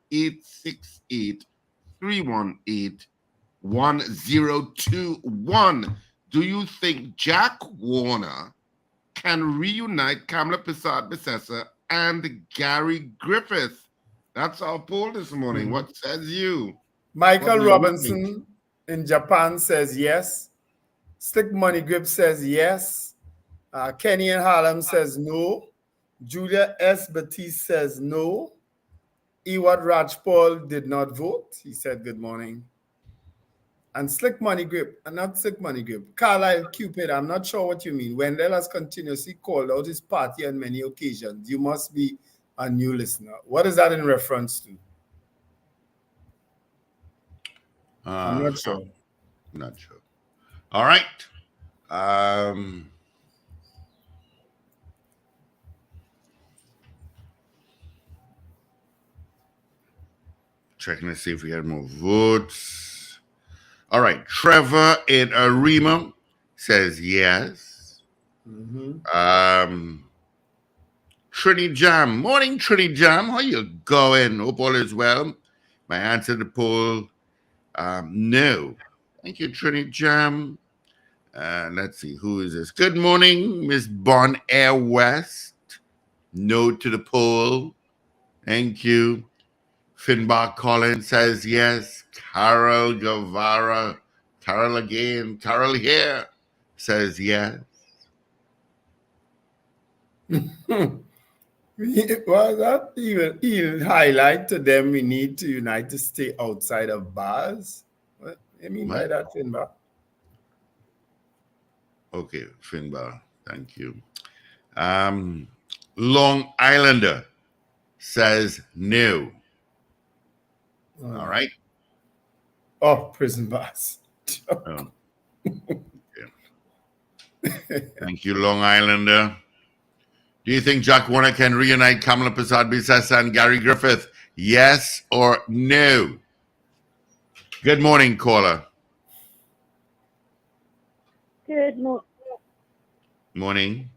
868-318-1021. Do you think Jack Warner can reunite Kamala Prasad Bisasa and Gary Griffith? That's our poll this morning. What says you? Michael Robinson in Japan says yes. Slick Money Grip says yes. Kenny in Harlem says no. Julia S. Batiste says no. Ewart Rajpal did not vote. He said good morning. And Slick Money Grip, not Slick Money Grip, Carlisle Cupid, I'm not sure what you mean. Wendell has continuously called out his party on many occasions. You must be a new listener. What is that in reference to? I'm not sure. Not sure. All right. Checking to see if we had more votes. All right. Trevor in Arima says yes. Trinity Jam. Morning, Trinity Jam. How you going? Hope all is well. My answer to the poll, no. Thank you, Trinity Jam. Let's see, who is this? Good morning, Miss Bon Air West. No to the poll. Thank you. Finbar Collins says yes. Carol Guevara, Carol again, Carol here says yes. Well, that even highlight to them we need to unite to stay outside of bars. What do you mean by that, Finbar? Okay, Finbar, thank you. Long Islander says no. All right. Oh, prison bars. Oh. Thank you, Long Islander. Do you think Jack Warner can reunite Kamala Prasad Bisasa and Gary Griffith? Yes or no? Good morning, caller. Good morning.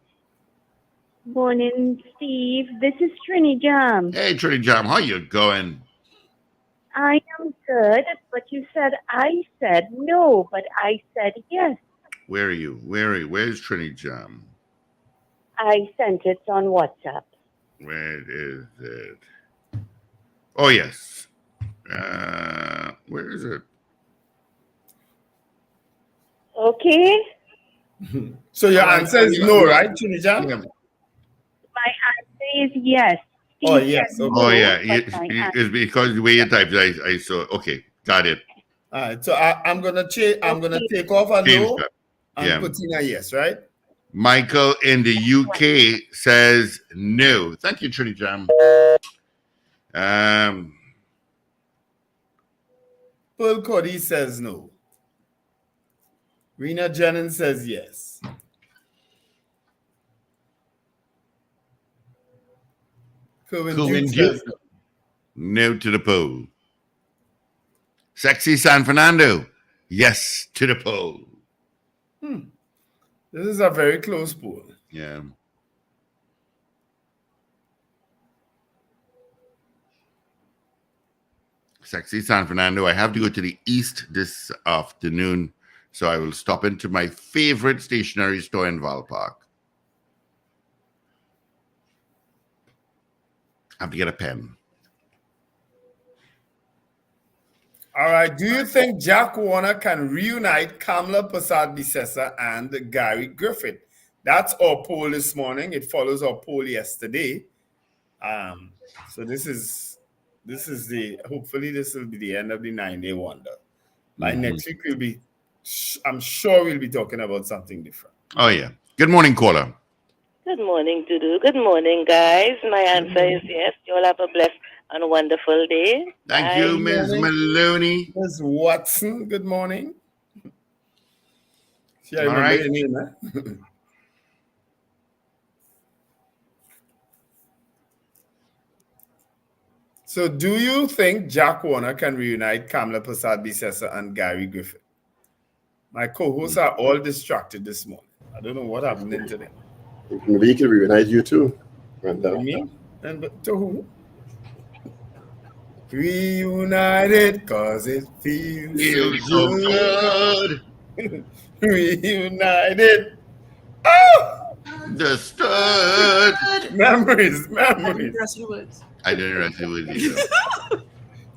Morning, Steve. This is Trini Jam. Hey, Trini Jam. How you going? I am good, but you said I said no, but I said yes. Where are you? Where's Trini Jam? I sent it on WhatsApp. Where is it? Oh, yes. Where is it? Okay. So your answer is no, right, Trini Jam? Yeah. My answer is yes. Steve Oh, yes. said Okay. Oh, no, yeah. but It's because the way you typed it, I saw. Okay, got it. All right. So I'm gonna take off a Change no that. and Yeah. put in a yes, right? Michael in the UK says no. Thank you, Trini Jam. Pearl Cody says no. Rena Jennings says yes. Kerwin Duke says no. No to the poll. Sexy San Fernando. Yes to the poll. This is a very close poll. Yeah. Sexy San Fernando. I have to go to the east this afternoon, so I will stop into my favorite stationery store in Val Park. I have to get a pen. All right. Do you think Jack Warner can reunite Kamala Prasad-Bissessar and Gary Griffith? That's our poll this morning. It follows our poll yesterday. So this is the, hopefully this will be the end of the 9-day wonder. By next week I'm sure we'll be talking about something different. Oh yeah. Good morning, caller. Good morning, Dudu. Good morning, guys. My answer is yes. You all have a blessed and wonderful day. Thank you, Ms. Maloney. Ms. Watson, good morning. See, I All remember right. your name, eh? So do you think Jack Warner can reunite Kamala Prasad-Bissessar and Gary Griffith? My co-hosts are all distracted this morning. I don't know what happened to them. Maybe he can reunite you too. Wendell. Me? And to who? Reunited cause it feels so good. Reunited. Oh! Understood. Memories. I didn't rest the woods. I didn't rest it with you.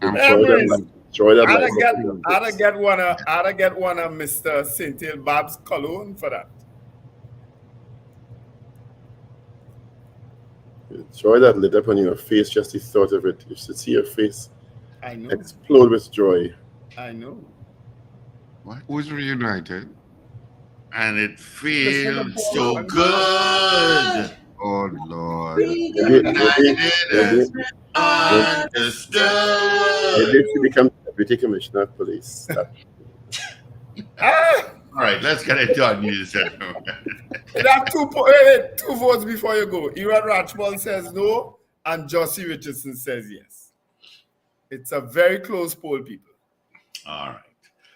Memories. I'd get one of Mr. Cynthia Bab's cologne for that. Joy that lit up on your face, just the thought of it. You should see your face I know. explode with joy. I know. What? Who's reunited? And it feels so good. Oh, Lord. Understood. Maybe she becomes deputy commissioner of police. All right, let's get it done. You said no. You have two votes before you go. Iran Rachbal says no, and Josie Richardson says yes. It's a very close poll, people. All right.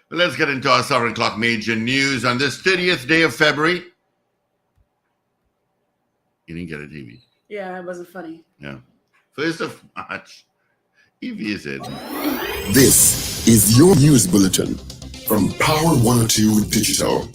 Well, let's get into our 7 o'clock major news on this 30th day of February. You didn't get it, Evie. Yeah, it wasn't funny. Yeah. 1st of March. Evie is it. This is your news bulletin from Power 102 Digital.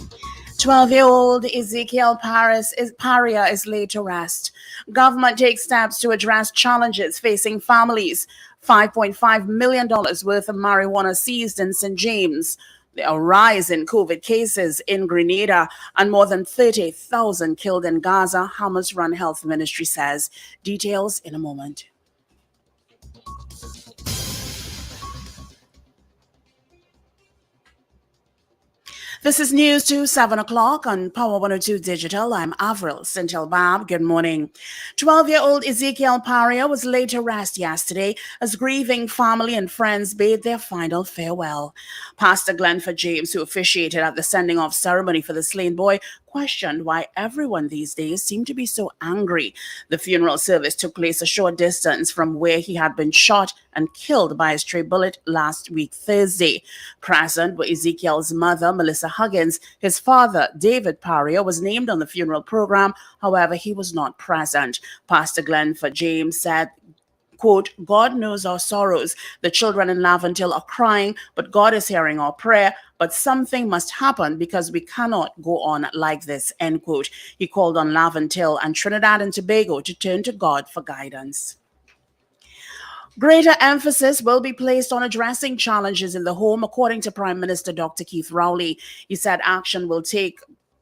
12-year-old Ezekiel Paria is laid to rest. Government takes steps to address challenges facing families. $5.5 million worth of marijuana seized in St. James. A rise in COVID cases in Grenada and more than 30,000 killed in Gaza, Hamas-run health ministry says. Details in a moment. This is news to 7 o'clock on Power 102 Digital. I'm Avril Sintel-Bab. Good morning. 12-year-old Ezekiel Paria was laid to rest yesterday as grieving family and friends bade their final farewell. Pastor Glenford James, who officiated at the sending-off ceremony for the slain boy, questioned why everyone these days seemed to be so angry. The funeral service took place a short distance from where he had been shot and killed by a stray bullet last week, Thursday. Present were Ezekiel's mother, Melissa Huggins. His father, David Paria, was named on the funeral program. However, he was not present. Pastor Glenford James said, quote, God knows our sorrows. The children in Laventille are crying, but God is hearing our prayer. But something must happen because we cannot go on like this, end quote. He called on Laventille and Trinidad and Tobago to turn to God for guidance. Greater emphasis will be placed on addressing challenges in the home, according to Prime Minister Dr. Keith Rowley. He said action will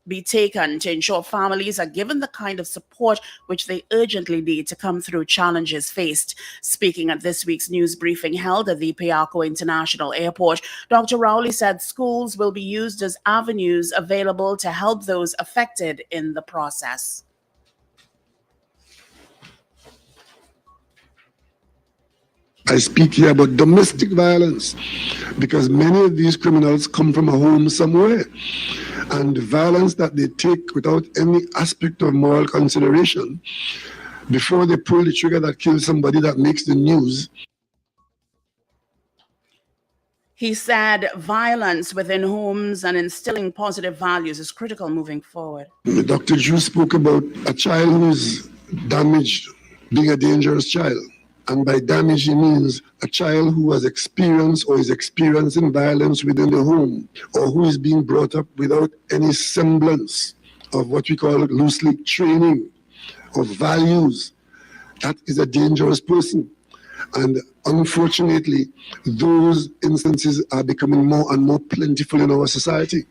be taken to ensure families are given the kind of support which they urgently need to come through challenges faced. Speaking at this week's news briefing held at the Piarco International Airport, Dr. Rowley said schools will be used as avenues available to help those affected in the process. I speak here about domestic violence because many of these criminals come from a home somewhere, and the violence that they take without any aspect of moral consideration before they pull the trigger that kills somebody that makes the news. He said violence within homes and instilling positive values is critical moving forward. Dr. Drew spoke about a child who's damaged being a dangerous child. And by damage, he means a child who has experienced or is experiencing violence within the home, or who is being brought up without any semblance of what we call loosely training of values. That is a dangerous person. And unfortunately, those instances are becoming more and more plentiful in our society.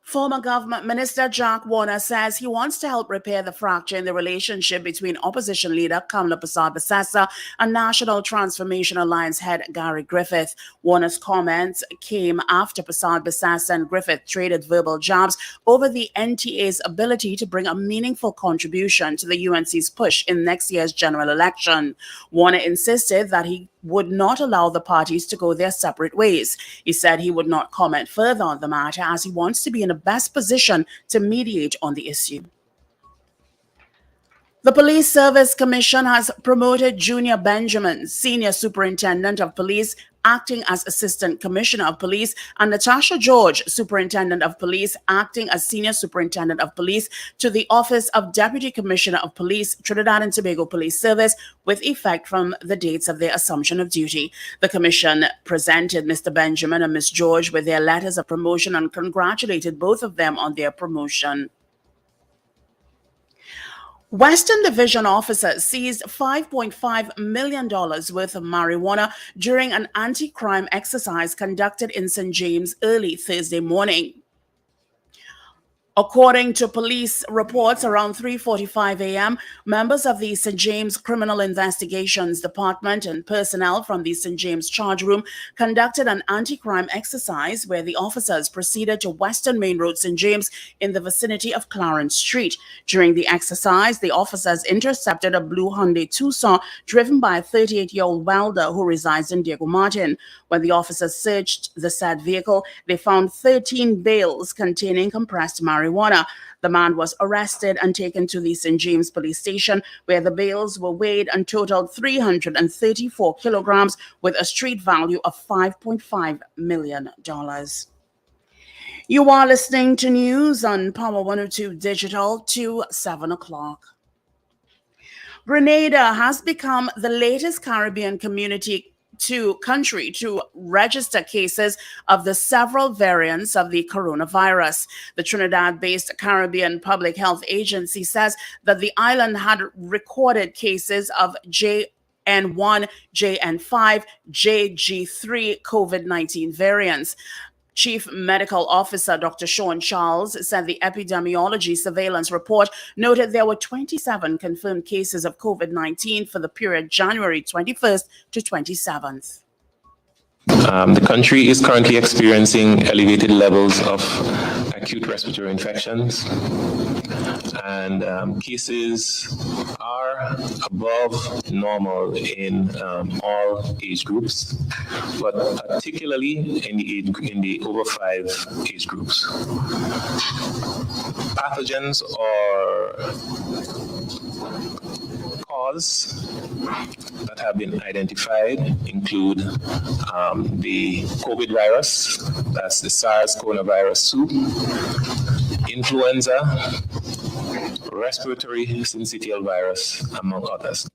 Former Government Minister Jack Warner says he wants to help repair the fracture in the relationship between opposition leader Kamala Persad-Bissessar and National Transformation Alliance head Gary Griffith. Warner's comments came after Persad-Bissessar and Griffith traded verbal jabs over the NTA's ability to bring a meaningful contribution to the UNC's push in next year's general election. Warner insisted that he would not allow the parties to go their separate ways. He said he would not comment further on the matter as he wants to be in the best position to mediate on the issue. The Police Service Commission has promoted Junior Benjamin, Senior Superintendent of Police, acting as Assistant Commissioner of Police, and Natasha George, Superintendent of Police, acting as Senior Superintendent of Police, to the Office of Deputy Commissioner of Police, Trinidad and Tobago Police Service, with effect from the dates of their assumption of duty. The Commission presented Mr. Benjamin and Ms. George with their letters of promotion and congratulated both of them on their promotion. Western Division officers seized $5.5 million worth of marijuana during an anti-crime exercise conducted in St. James early Thursday morning. According to police reports, around 3:45 a.m., members of the St. James Criminal Investigations Department and personnel from the St. James Charge Room conducted an anti-crime exercise where the officers proceeded to Western Main Road, St. James, in the vicinity of Clarence Street. During the exercise, the officers intercepted a blue Hyundai Tucson driven by a 38-year-old welder who resides in Diego Martin. When the officers searched the said vehicle, they found 13 bales containing compressed marijuana. The man was arrested and taken to the St. James Police Station, where the bales were weighed and totaled 334 kilograms with a street value of $5.5 million. You are listening to news on Power 102 Digital to 7 o'clock. Grenada has become the latest Caribbean country to register cases of the several variants of the coronavirus. The Trinidad-based Caribbean Public Health Agency says that the island had recorded cases of JN1, JN5, JG3 COVID-19 variants. Chief Medical Officer Dr. Sean Charles said the epidemiology surveillance report noted there were 27 confirmed cases of COVID-19 for the period January 21st to 27th. The country is currently experiencing elevated levels of acute respiratory infections, and cases are above normal in all age groups, but particularly in the over 5 age groups. Pathogens or cause that have been identified include the COVID virus, that's the SARS coronavirus 2, influenza, respiratory syncytial virus, among others.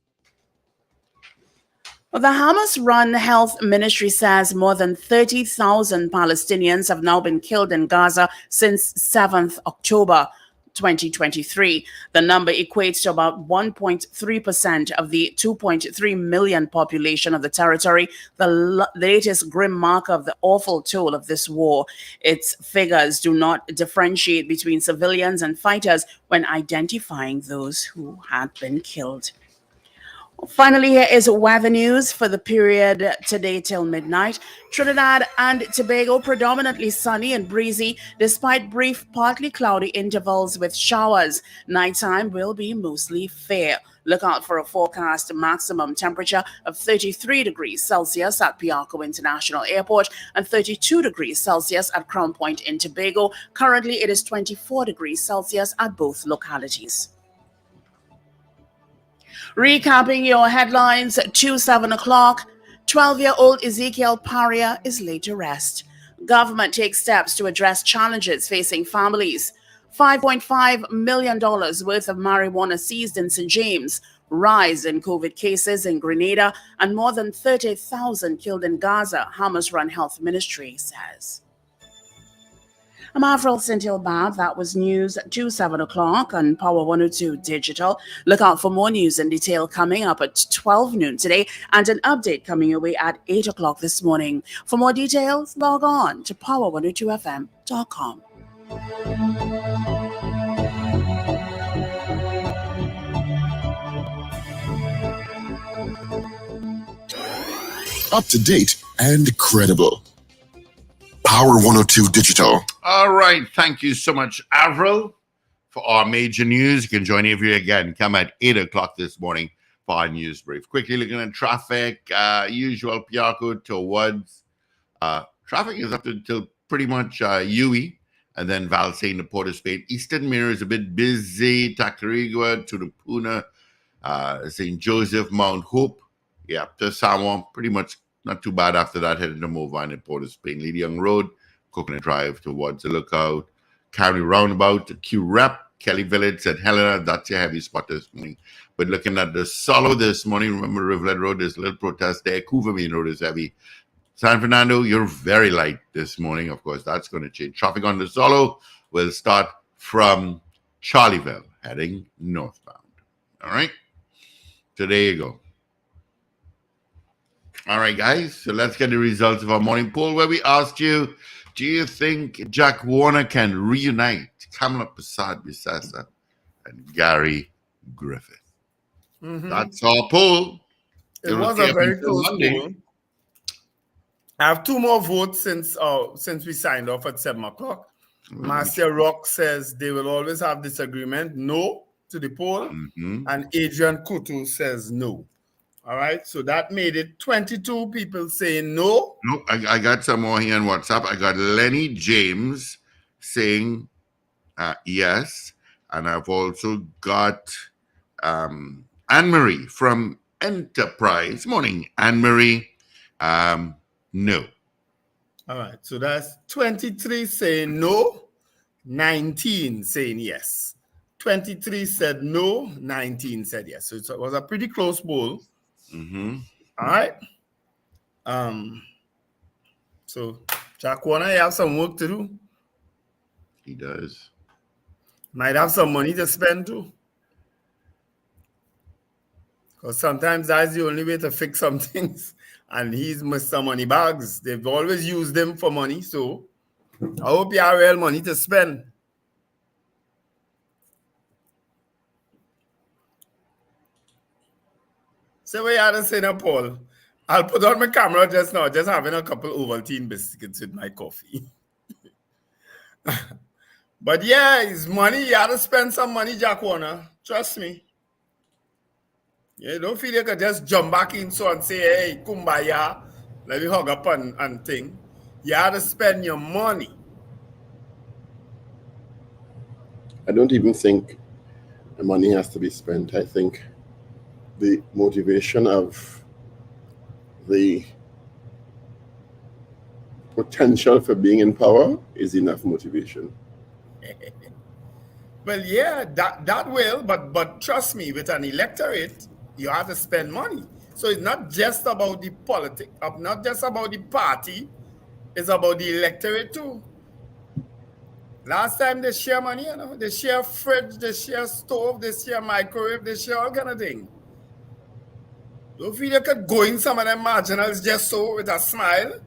The Hamas-run health ministry says more than 30,000 Palestinians have now been killed in Gaza since 7th October 2023. The number equates to about 1.3% of the 2.3 million population of the territory, the latest grim marker of the awful toll of this war. Its figures do not differentiate between civilians and fighters when identifying those who had been killed. Finally, here is weather news for the period today till midnight. Trinidad and Tobago predominantly sunny and breezy despite brief partly cloudy intervals with showers. Nighttime will be mostly fair. Look out for a forecast maximum temperature of 33 degrees Celsius at Piarco International Airport and 32 degrees Celsius at Crown Point in Tobago. Currently, it is 24 degrees Celsius at both localities. Recapping your headlines to 7 o'clock, 12-year-old Ezekiel Paria is laid to rest. Government takes steps to address challenges facing families. $5.5 million worth of marijuana seized in St. James. Rise in COVID cases in Grenada, and more than 30,000 killed in Gaza, Hamas Run Health Ministry says. I'm Avril Sintil-Bab. That was news to 7 o'clock on Power 102 Digital. Look out for more news in detail coming up at 12 noon today, and an update coming your way at 8 o'clock this morning. For more details, log on to power102fm.com. Up to date and credible. Power 102 Digital. All right. Thank you so much, Avril, for our major news. You can join Avery again. Come at 8 o'clock this morning for our news brief. Quickly looking at traffic. Usual Piarco towards traffic is up until pretty much UE, and then Valsay to Port of Spain. Eastern Mirror is a bit busy. Tacarigua to the Puna, St. Joseph, Mount Hope. Yeah, to Samoa, pretty much not too bad after that, heading to Movine and Port of Spain. Lady Young Road, Coconut Drive towards the Lookout. County Roundabout to Q Rep, Kelly Village, St. Helena. That's your heavy spot this morning. But looking at the Solo this morning, remember Rivulet Road, there's a little protest there. Couva Main Road is heavy. San Fernando, you're very light this morning. Of course, that's going to change. Traffic on the Solo will start from Charlieville, heading northbound. All right? So there you go. All right, guys. So let's get the results of our morning poll where we asked you, do you think Jack Warner can reunite Kamala Prasad-Bissessa and Gary Griffith? Mm-hmm. That's our poll. It was a very close poll. I have two more votes since we signed off at 7 o'clock. Marcia Rock says they will always have disagreement, no, to the poll. Mm-hmm. And Adrian Kutu says no. All right, so that made it 22 people saying no. No, I got some more here on WhatsApp. I got Lenny James saying yes. And I've also got Anne-Marie from Enterprise. Morning, Anne-Marie. No. All right, so that's 23 saying no, 19 saying yes. 23 said no, 19 said yes. So it was a pretty close poll. Mm-hmm. All right. So Jack Warner, you have some work to do. He does. Might have some money to spend too. Because sometimes that's the only way to fix some things. And he's Mr. Moneybags. They've always used them for money. So I hope you have real money to spend. So we had to say now, Paul. I'll put on my camera just now, just having a couple Ovaltine biscuits with my coffee. But yeah, it's money. You had to spend some money, Jack Warner. Trust me. Yeah, don't feel you can just jump back in so and say, hey, kumbaya, let me hug up and thing. You had to spend your money. I don't even think the money has to be spent. I think the motivation of the potential for being in power is enough motivation. Well, yeah, that will, but trust me, with an electorate, you have to spend money. So it's not just about the politics, not just about the party, it's about the electorate too. Last time they share money, you know, they share fridge, they share stove, they share microwave, they share all kind of thing. Don't feel like going some of them marginals just so with a smile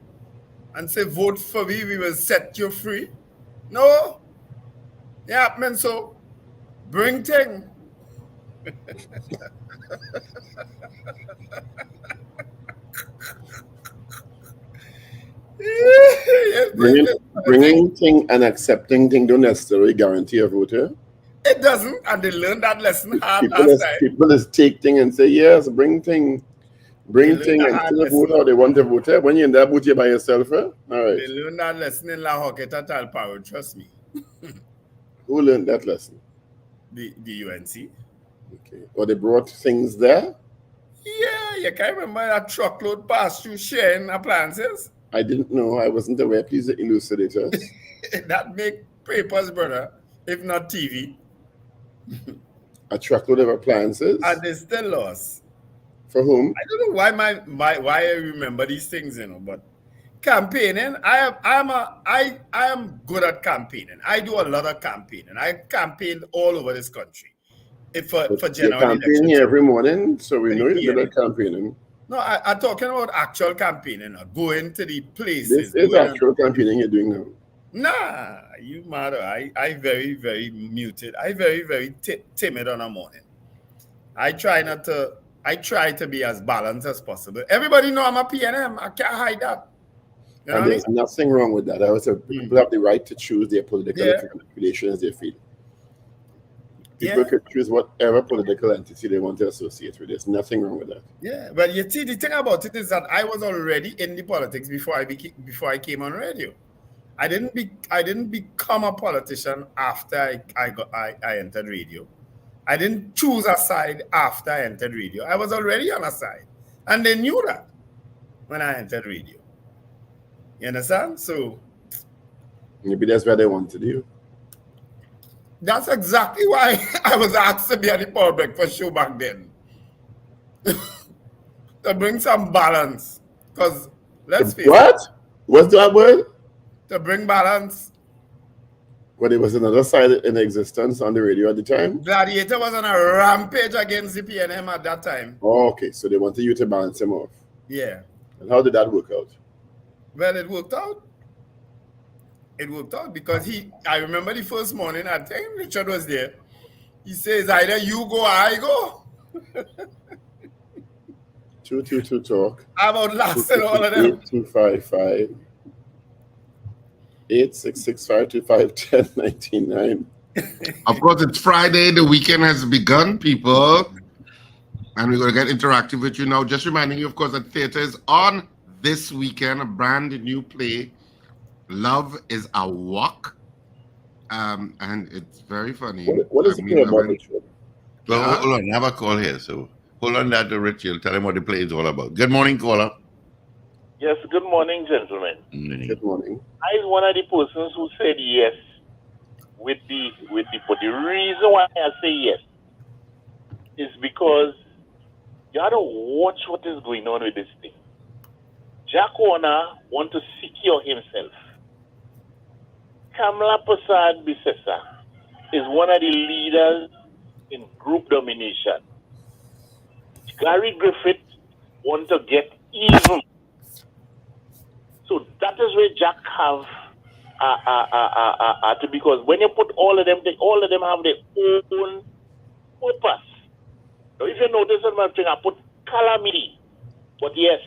and say, vote for me, we will set you free. No. Yeah, man, so bring thing. Bringing thing and accepting thing don't necessarily guarantee a voter. It doesn't, and they learned that lesson hard People last time. is take thing and say, yes, bring thing, learned and that hard still vote lesson. how they want to vote. When you're in that booth, you're by yourself, eh? All right. They learned that lesson in La Hoqueta Talparo, trust me. Who learned that lesson? The UNC. Okay. Or they brought things there? Yeah, you can't remember that truckload passed through sharing appliances? I didn't know. I wasn't aware. Please elucidate us. That make papers, brother, if not TV. A truckload of appliances? And they still lost. For whom? I don't know why I remember these things, you know, but campaigning, I am good at campaigning. I do a lot of campaigning. I campaigned all over this country. For general campaigning elections. here every morning, so we know you're good at campaigning. No, I'm talking about actual campaigning, going to the places. This is actual campaigning you're doing now. Nah, you matter. I very, very muted. I very, very timid on a morning. I try to be as balanced as possible. Everybody know I'm a PNM. I can't hide that. You know and there's nothing wrong with that. I would say people have the right to choose their political affiliation as they feel. People can choose whatever political entity they want to associate with. There's nothing wrong with that. Yeah, but you see, the thing about it is that I was already in the politics before I came on radio. I didn't become a politician after I entered radio. I didn't choose a side after I entered radio. I was already on a side, and they knew that when I entered radio. You understand? So maybe that's why they wanted you. That's exactly why I was asked to be at the Power Breakfast show back then. To bring some balance. Because let's face it. What? What's that word? To bring balance. Well, there was another side in existence on the radio at the time. Gladiator was on a rampage against the PNM at that time. Oh, okay. So they wanted you to balance him off. Yeah. And how did that work out? Well, it worked out. It worked out because I remember the first morning, I think Richard was there. He says, either you go or I go. 222 talk. I've outlasted all of them. 8255 8665 1099. Of course, it's Friday. The weekend has begun, people. And we're going to get interactive with you now. Just reminding you, of course, that theater is on this weekend. A brand new play, Love is a Walk. And it's very funny. What is it about the show? Well, hold on. I have a call here. So hold on that to Rich. You'll tell him what the play is all about. Good morning, caller. Yes, good morning, gentlemen. Good morning. I was one of the persons who said yes but the reason why I say yes is because you have to watch what is going on with this thing. Jack Warner want to secure himself. Kamala Prasad Bisesa is one of the leaders in group domination. Gary Griffith want to get even. So that is where Jack have to, because when you put all of them have their own purpose. So if you notice one thing, I put calamity, but yes,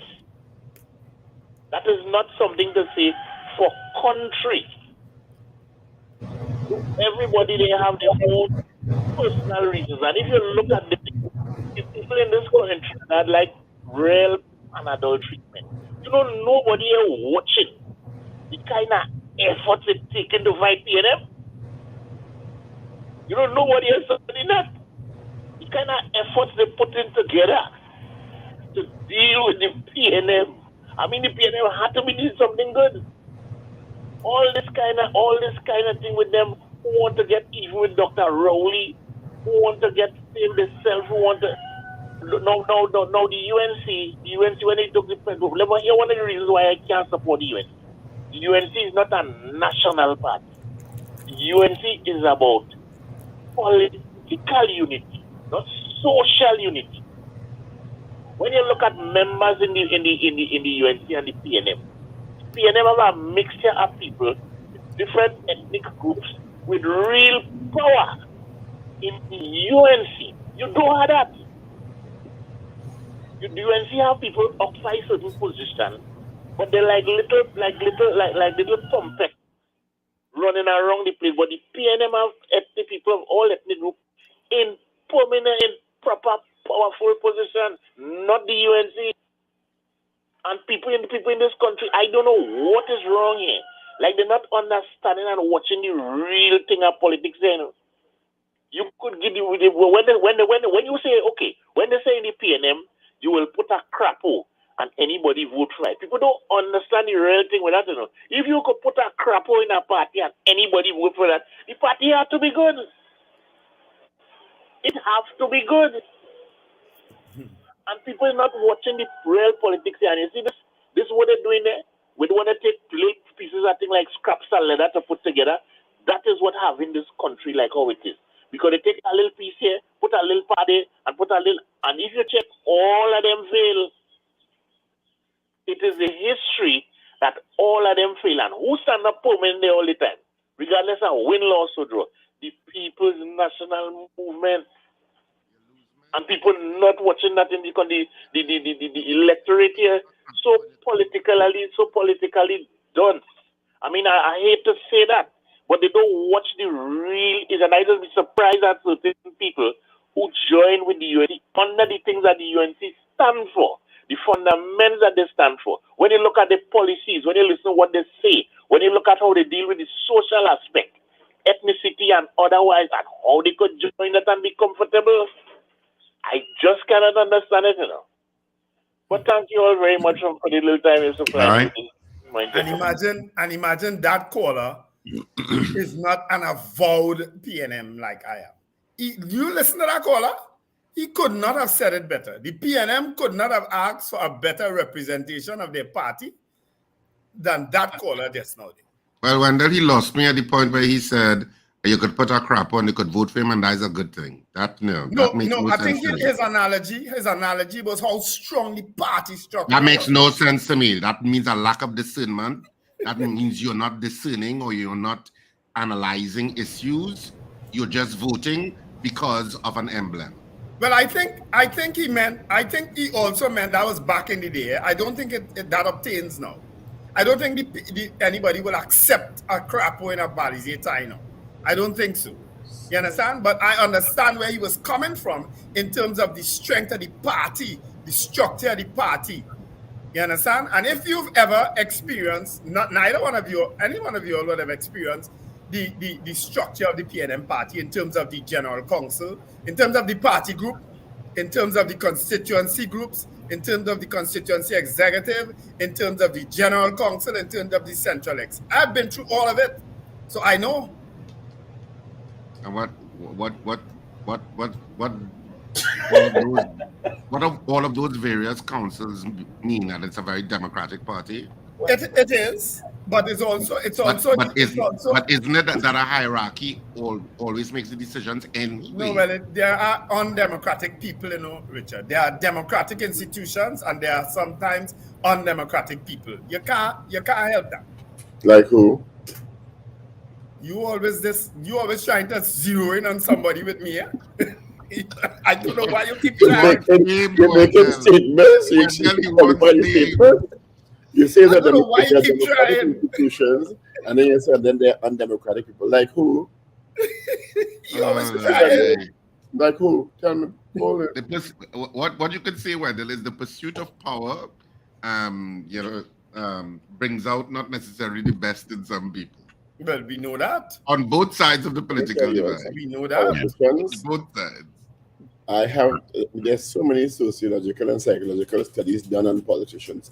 that is not something to say for country. Everybody, they have their own personal reasons. And if you look at the people in this country that like rape and adult treatment, you know, nobody here watching the kind of efforts it's taken to fight PNM. You know, nobody else studying that. The kind of efforts they put in together to deal with the PNM. I mean, the PNM had to be doing something good. All this kind of thing with them who want to get even with Dr. Rowley, who want to get save themselves, who want to. No, the UNC, when they took the president, let me hear one of the reasons why I can't support the UNC. The UNC is not a national party. The UNC is about political unity, not social unity. When you look at members in the UNC and the PNM have a mixture of people, different ethnic groups with real power. In the UNC, you don't have that. The UNC have people occupy certain positions, but they're like little pumpets running around the place. But the PNM have ethnic people of all ethnic people in this country, I don't know what is wrong here. Like they're not understanding and watching the real thing of politics. You could give when you say okay, when they say in the PNM, you will put a crapo and anybody vote for it. People don't understand the real thing with that. If you could put a crapo in a party and anybody vote for that, the party has to be good. It has to be good. And people are not watching the real politics here. And you see this is what they're doing there. We don't want to take little pieces of things like scraps and leather to put together. That is what having this country like how it is. Because they take a little piece here, put a little party, and put a little, and if you check, all of them fail. It is the history that all of them fail. And who stand up permanent there all the time? Regardless of win-loss or draw. The People's National Movement. And people not watching that in the electorate here, so politically done. I mean, I hate to say that, but they don't watch the real is, and I just be surprised at certain people who join with the UNC under the things that the UNC stand for, the fundamentals that they stand for. When you look at the policies, when you listen to what they say, when you look at how they deal with the social aspect, ethnicity and otherwise, and how they could join that and be comfortable, I just cannot understand it, But thank you all very much for the little time you supplied. And imagine that caller is not an avowed PNM like I am. You listen to that caller? He could not have said it better. The PNM could not have asked for a better representation of their party than that caller just now. Well, Wendell, he lost me at the point where he said you could put a crap on, you could vote for him, and that's a good thing. That makes no I sense think to me. his analogy was how strong the party structure. That makes no sense to me. That means a lack of discernment. That means you're not discerning or you're not analyzing issues. You're just voting because of an emblem. Well, I think he also meant that was back in the day. I don't think that obtains now. I don't think anybody will accept a crapo in a Balizé tie now. I don't think so. You understand? But I understand where he was coming from in terms of the strength of the party, the structure of the party. You understand? And if you've ever experienced, neither one of you, any one of you would have experienced the structure of the PNM party in terms of the general council, in terms of the party group, in terms of the constituency groups, in terms of the constituency executive, in terms of the general council, in terms of the central ex. I've been through all of it, so I know. And what all of those various councils mean that it's a very democratic party? It is, but it's also But isn't it that a hierarchy always makes the decisions anyway? No, well, there are undemocratic people, Richard. There are democratic institutions, and there are sometimes undemocratic people. You can't help that. Like who? You always trying to zero in on somebody with me. I don't know why you keep trying. You're making statements. You say that the democratic institutions, and then you said then they're undemocratic people. Like who? You always trying. Like who? Tell me. What you could say, Wendell, is the pursuit of power. Brings out not necessarily the best in some people. Well, we know that. On both sides of the political divide. We know that. Both sides. There's so many sociological and psychological studies done on politicians.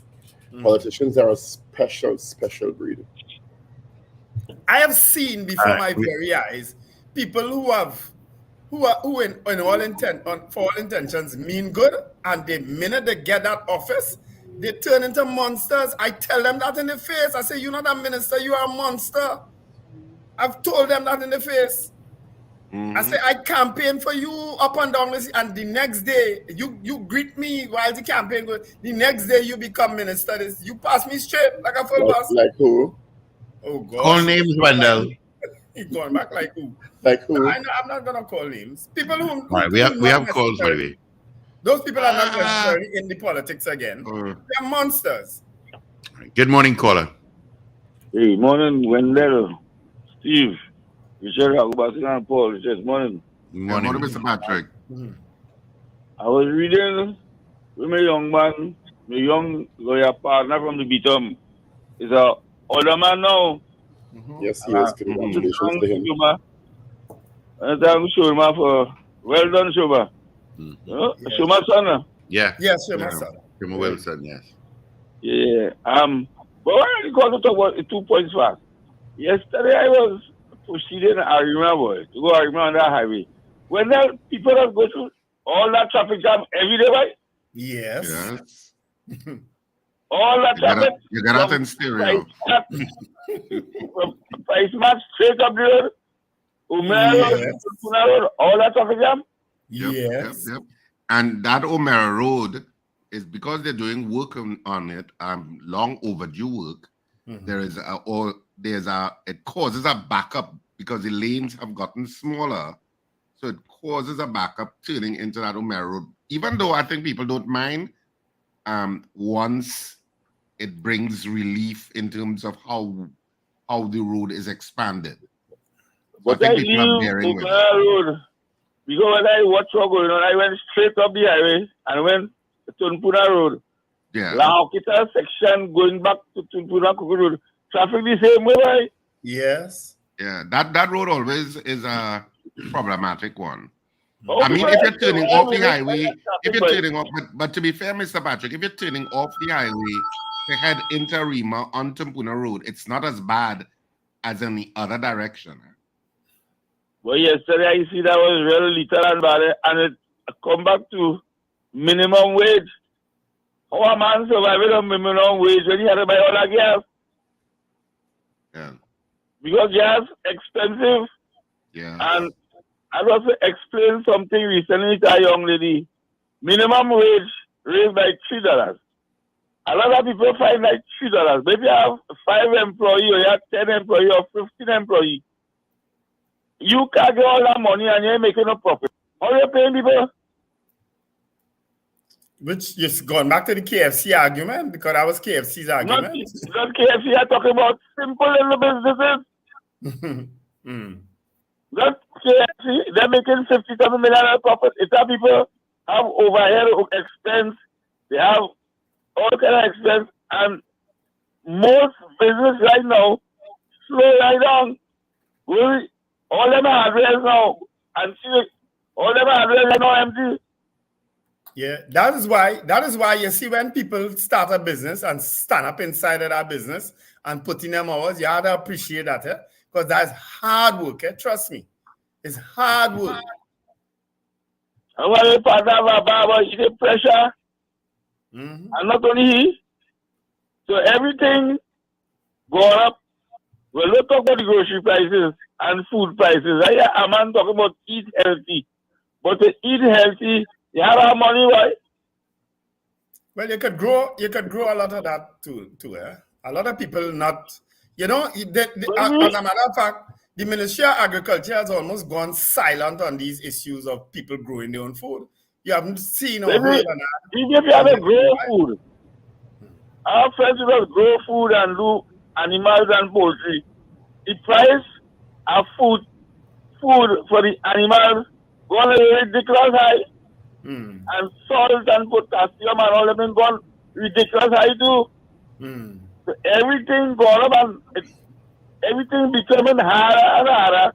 Politicians are a special breed. I have seen before my very eyes people who in all for all intentions mean good, and the minute they get that office, they turn into monsters. I tell them that in the face. I say, you're not a minister, you are a monster. I've told them that in the face. I say, I campaign for you up and down, and the next day, you greet me while the campaign goes. The next day, you become minister. You pass me straight like a full bus. Like who? Oh, God. Call names, Wendell. He's going back like who? Like who? I'm not going to call names. People who... All right, we have calls, by the way. Those people are not necessarily in the politics again. They're monsters. Good morning, caller. Hey, morning, Wendell, Steve, Richard, Ragoobarsingh, and Paul. Richard, morning. Morning, Mr. Patrick. I was reading with my young man my young lawyer partner from the Beatum, is a older man now. Yes, he is. Congratulations to him. And thank Shoma for well done, Shoma. Shoma son. Yeah. Yes, Shoma son. Shoma Wilson, yes. Yeah. But when I got to talk about 2 points fast. Yesterday I was proceeding Arima boy to go Arima on that highway. When the people that go through all that traffic jam every day, right? Yes. All that traffic. You got that in stereo. From Price Match straight up the road. Road, all that traffic jam. Yep. And that O'Mara Road is because they're doing work on it, long overdue work. It causes a backup because the lanes have gotten smaller. So it causes a backup turning into that O'Mara Road. Even though I think people don't mind, once it brings relief in terms of how the road is expanded. So But I leave O'Mara Road because when I watch what's going on, I went straight up the highway and went to Tunpuna Road. Yeah. La Hokita section going back to Tunpuna Road. Traffic the same way, right? Yes. Yeah, that road always is a problematic one. Oh, I mean, if you're turning off the highway, but to be fair, Mr. Patrick, if you're turning off the highway to head into Rima on Tumpuna Road, it's not as bad as in the other direction. Well, yesterday I see that was really little and bad, and it come back to minimum wage. How a man surviving on minimum wage when he had to buy all that gas? Yeah. Because gas expensive. Yeah. And I also explained something recently to a young lady. Minimum wage raised by $3. A lot of people find like $3. Maybe you have 5 employees, or you have 10 employees, or 15 employees. You can't get all that money and you're making no profit. How are you paying people? Which just going back to the KFC argument, because that was KFC's argument. Not KFC, I'm talking about simple little businesses. Not KFC, they're making $57 million profit. It's that people have overhead expense, they have all kind of expense, and most business right now slow right down. All them hardware now, and see, all them hardware right now empty. Yeah, that is why you see when people start a business and stand up inside of that business and put in them hours, you have to appreciate that, because that's hard work, trust me. It's hard work. And when you partner of a barber, you get pressure. And not only he. So everything going up. Well, let's talk about the grocery prices and food prices. I hear a man talking about eat healthy. But to eat healthy, you have our money, right? Well, you could grow a lot of that too. A lot of people not, as a matter of fact, the Ministry of Agriculture has almost gone silent on these issues of people growing their own food. You haven't seen or heard on that. Even if you have a grow food, our friends will grow food and do animals and poultry. The price of food for the animals gone ridiculous high. And salt and potassium and all of them gone ridiculous high too. So everything gone up and everything becoming harder and harder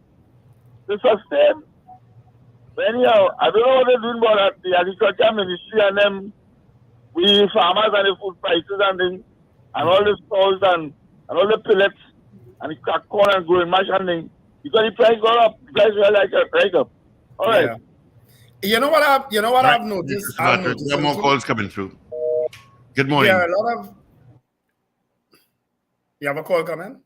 to sustain. But anyhow, I don't know what they're doing about the agriculture ministry and them, we farmers and the food prices and things, and all the stalls and all the pellets and the crack corn and growing mash and things. Because the price gone up, the price will like right up. All right. Yeah. You know what I've noticed? There are more calls coming through. Good morning. There are a lot of. You have a call coming?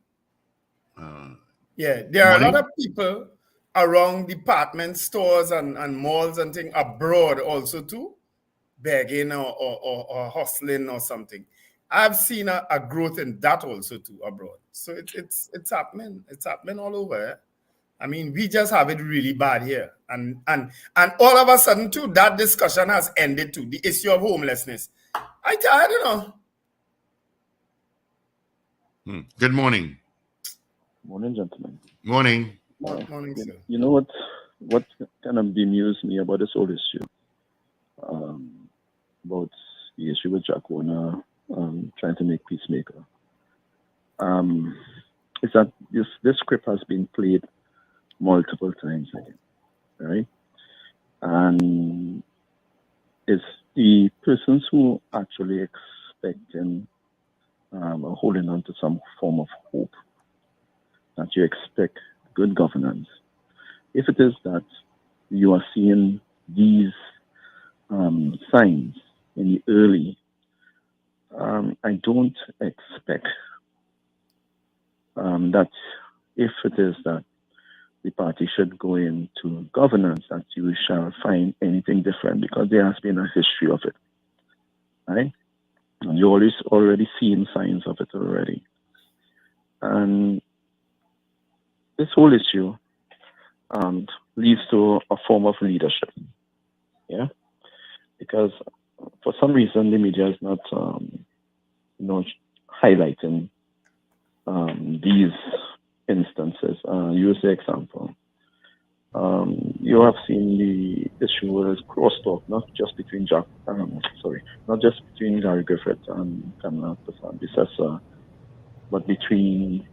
Yeah, there are a lot of people around department stores and malls and things abroad also too, begging or hustling or something. I've seen a growth in that also too abroad. So it's happening. It's happening all over. I mean, we just have it really bad here. And all of a sudden, too, that discussion has ended, too. The issue of homelessness. I don't know. Good morning. Morning, gentlemen. Morning. Morning, sir. You know what kind of bemused me about this whole issue? About the issue with Jack Warner trying to make peacemaker, is that this script has been played multiple times again, right? And it's the persons who actually expecting or holding on to some form of hope that you expect good governance. If it is that you are seeing these signs in the early, I don't expect that if it is that the party should go into governance, that you shall find anything different, because there has been a history of it, right? And you already seen signs of it already. And this whole issue leads to a form of leadership, yeah? Because for some reason the media is not, highlighting these instances. Use the example. You have seen the issue where it's crosstalk, not just between not just between Gary Griffith and Kamala Bissessa, but between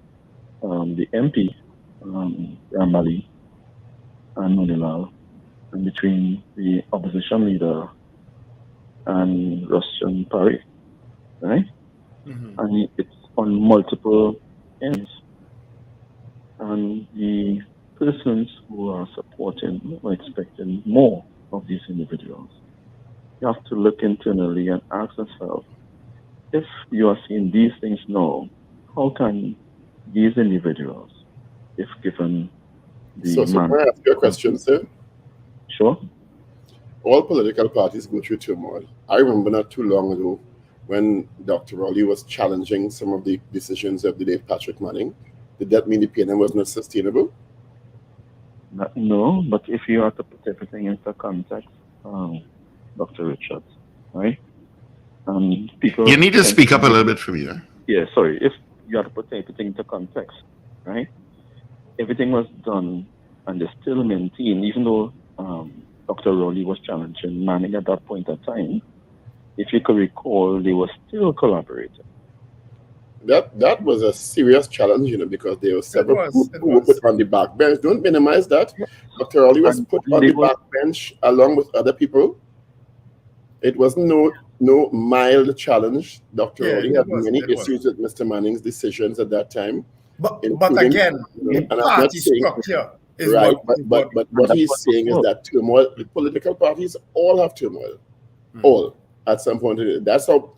the MP, Ramali and Monilal, and between the opposition leader and Russian Party, right? Mm-hmm. And it's on multiple ends. And the persons who are supporting or expecting more of these individuals, you have to look internally and ask yourself, if you are seeing these things now, how can these individuals, if given the So can I ask you a question, sir? Sure. All political parties go through turmoil. I remember not too long ago when Dr. Rowley was challenging some of the decisions of the late Patrick Manning. Did that mean the PNM was not sustainable? No, but if you have to put everything into context, Dr. Richards, right? People You need to speak up a little bit for me, huh? Yeah, sorry. If you have to put everything into context, right? Everything was done and they still maintain, even though Dr. Rowley was challenging Manning at that point in time, if you could recall, they were still collaborating. That was a serious challenge, because there were several who were put on the back bench. Don't minimize that. Dr. Rowley was put on the back bench along with other people. It was no mild challenge. Dr. Rowley had many issues with Mr. Manning's decisions at that time. But again, the party structure is right. But what he's saying is that turmoil, the political parties all have turmoil, all at some point. That's how.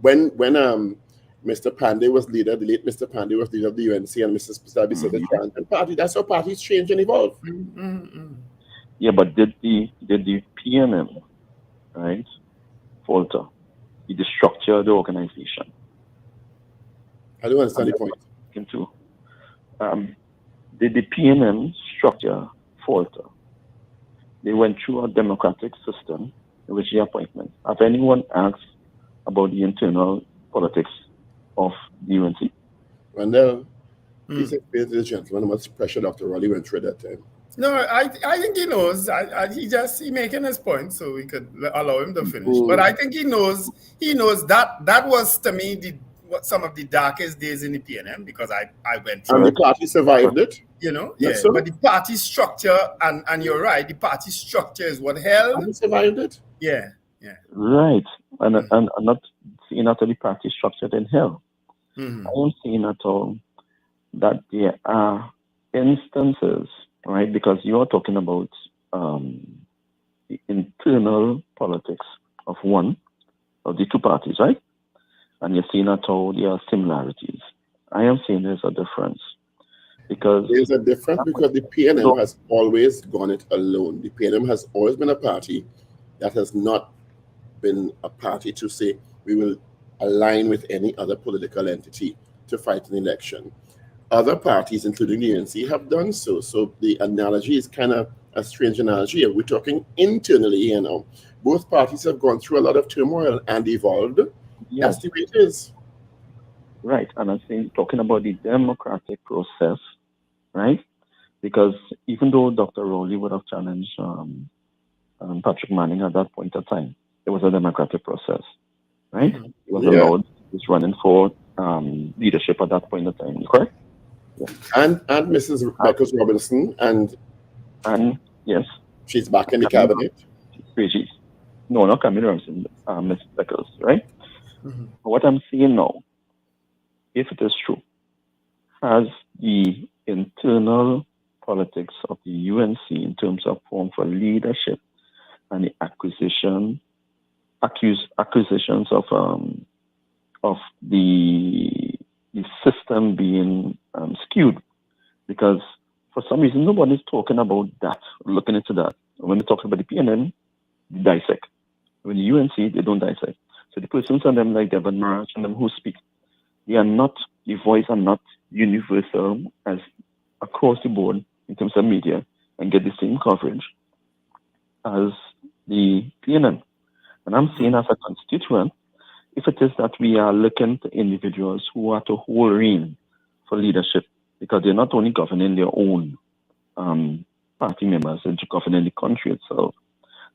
When Mr. Pandey was leader, the late Mr. Pandey was leader of the UNC, and Mr. Stabi said the Trinidad Party. That's how parties change and evolve. Yeah, but did the PNM, right, falter? Did the structure of the organization? I don't understand the point. Did the PNM structure falter? They went through a democratic system in which the appointment. Have anyone asked about the internal politics of the UNC? Wendell, please explain to the gentleman how much pressure Dr. Rowley went through at that time. No, I think he knows. He making his point, so we could allow him to finish. But I think he knows that was, to me, some of the darkest days in the PNM, because I went through. And the party survived it. Yes, but the party structure, and you're right, the party structure is what held. And survived it. Yeah. Right, and I'm not seeing at all the party structure in hell. I am seeing at all that there are instances, right? Because you are talking about the internal politics of one of the two parties, right? And you're seeing at all there are similarities. I am seeing there's a difference. Because there's a difference because the PNM has always gone it alone. The PNM has always been a party that has not been a party to say we will align with any other political entity to fight an election. Other parties, including the ANC, have done so. So the analogy is kind of a strange analogy. We're talking internally, Both parties have gone through a lot of turmoil and evolved. Yes. That's the way it is. Right, and I'm saying, talking about the democratic process, right? Because even though Dr. Rowley would have challenged Patrick Manning at that point of time, it was a democratic process, right? Mm-hmm. He was allowed, he was running for leadership at that point in time, correct? Yeah. And Mrs. Beckers Robinson, and yes, she's back in the cabinet. No, not Camille Robinson, Ms. Beckers, right? Mm-hmm. What I'm seeing now, if it is true, has the internal politics of the UNC in terms of form for leadership and the acquisitions of the system being skewed, because for some reason nobody's talking about that, looking into that. When they talk about the PNN, they dissect. When the UNC, they don't dissect. So the persons on them like Devon March and them who speak, they are not, the voice are not universal as across the board in terms of media and get the same coverage as the PNN. And I'm saying as a constituent, if it is that we are looking to individuals who are to hold reign for leadership, because they're not only governing their own party members, they're governing the country itself,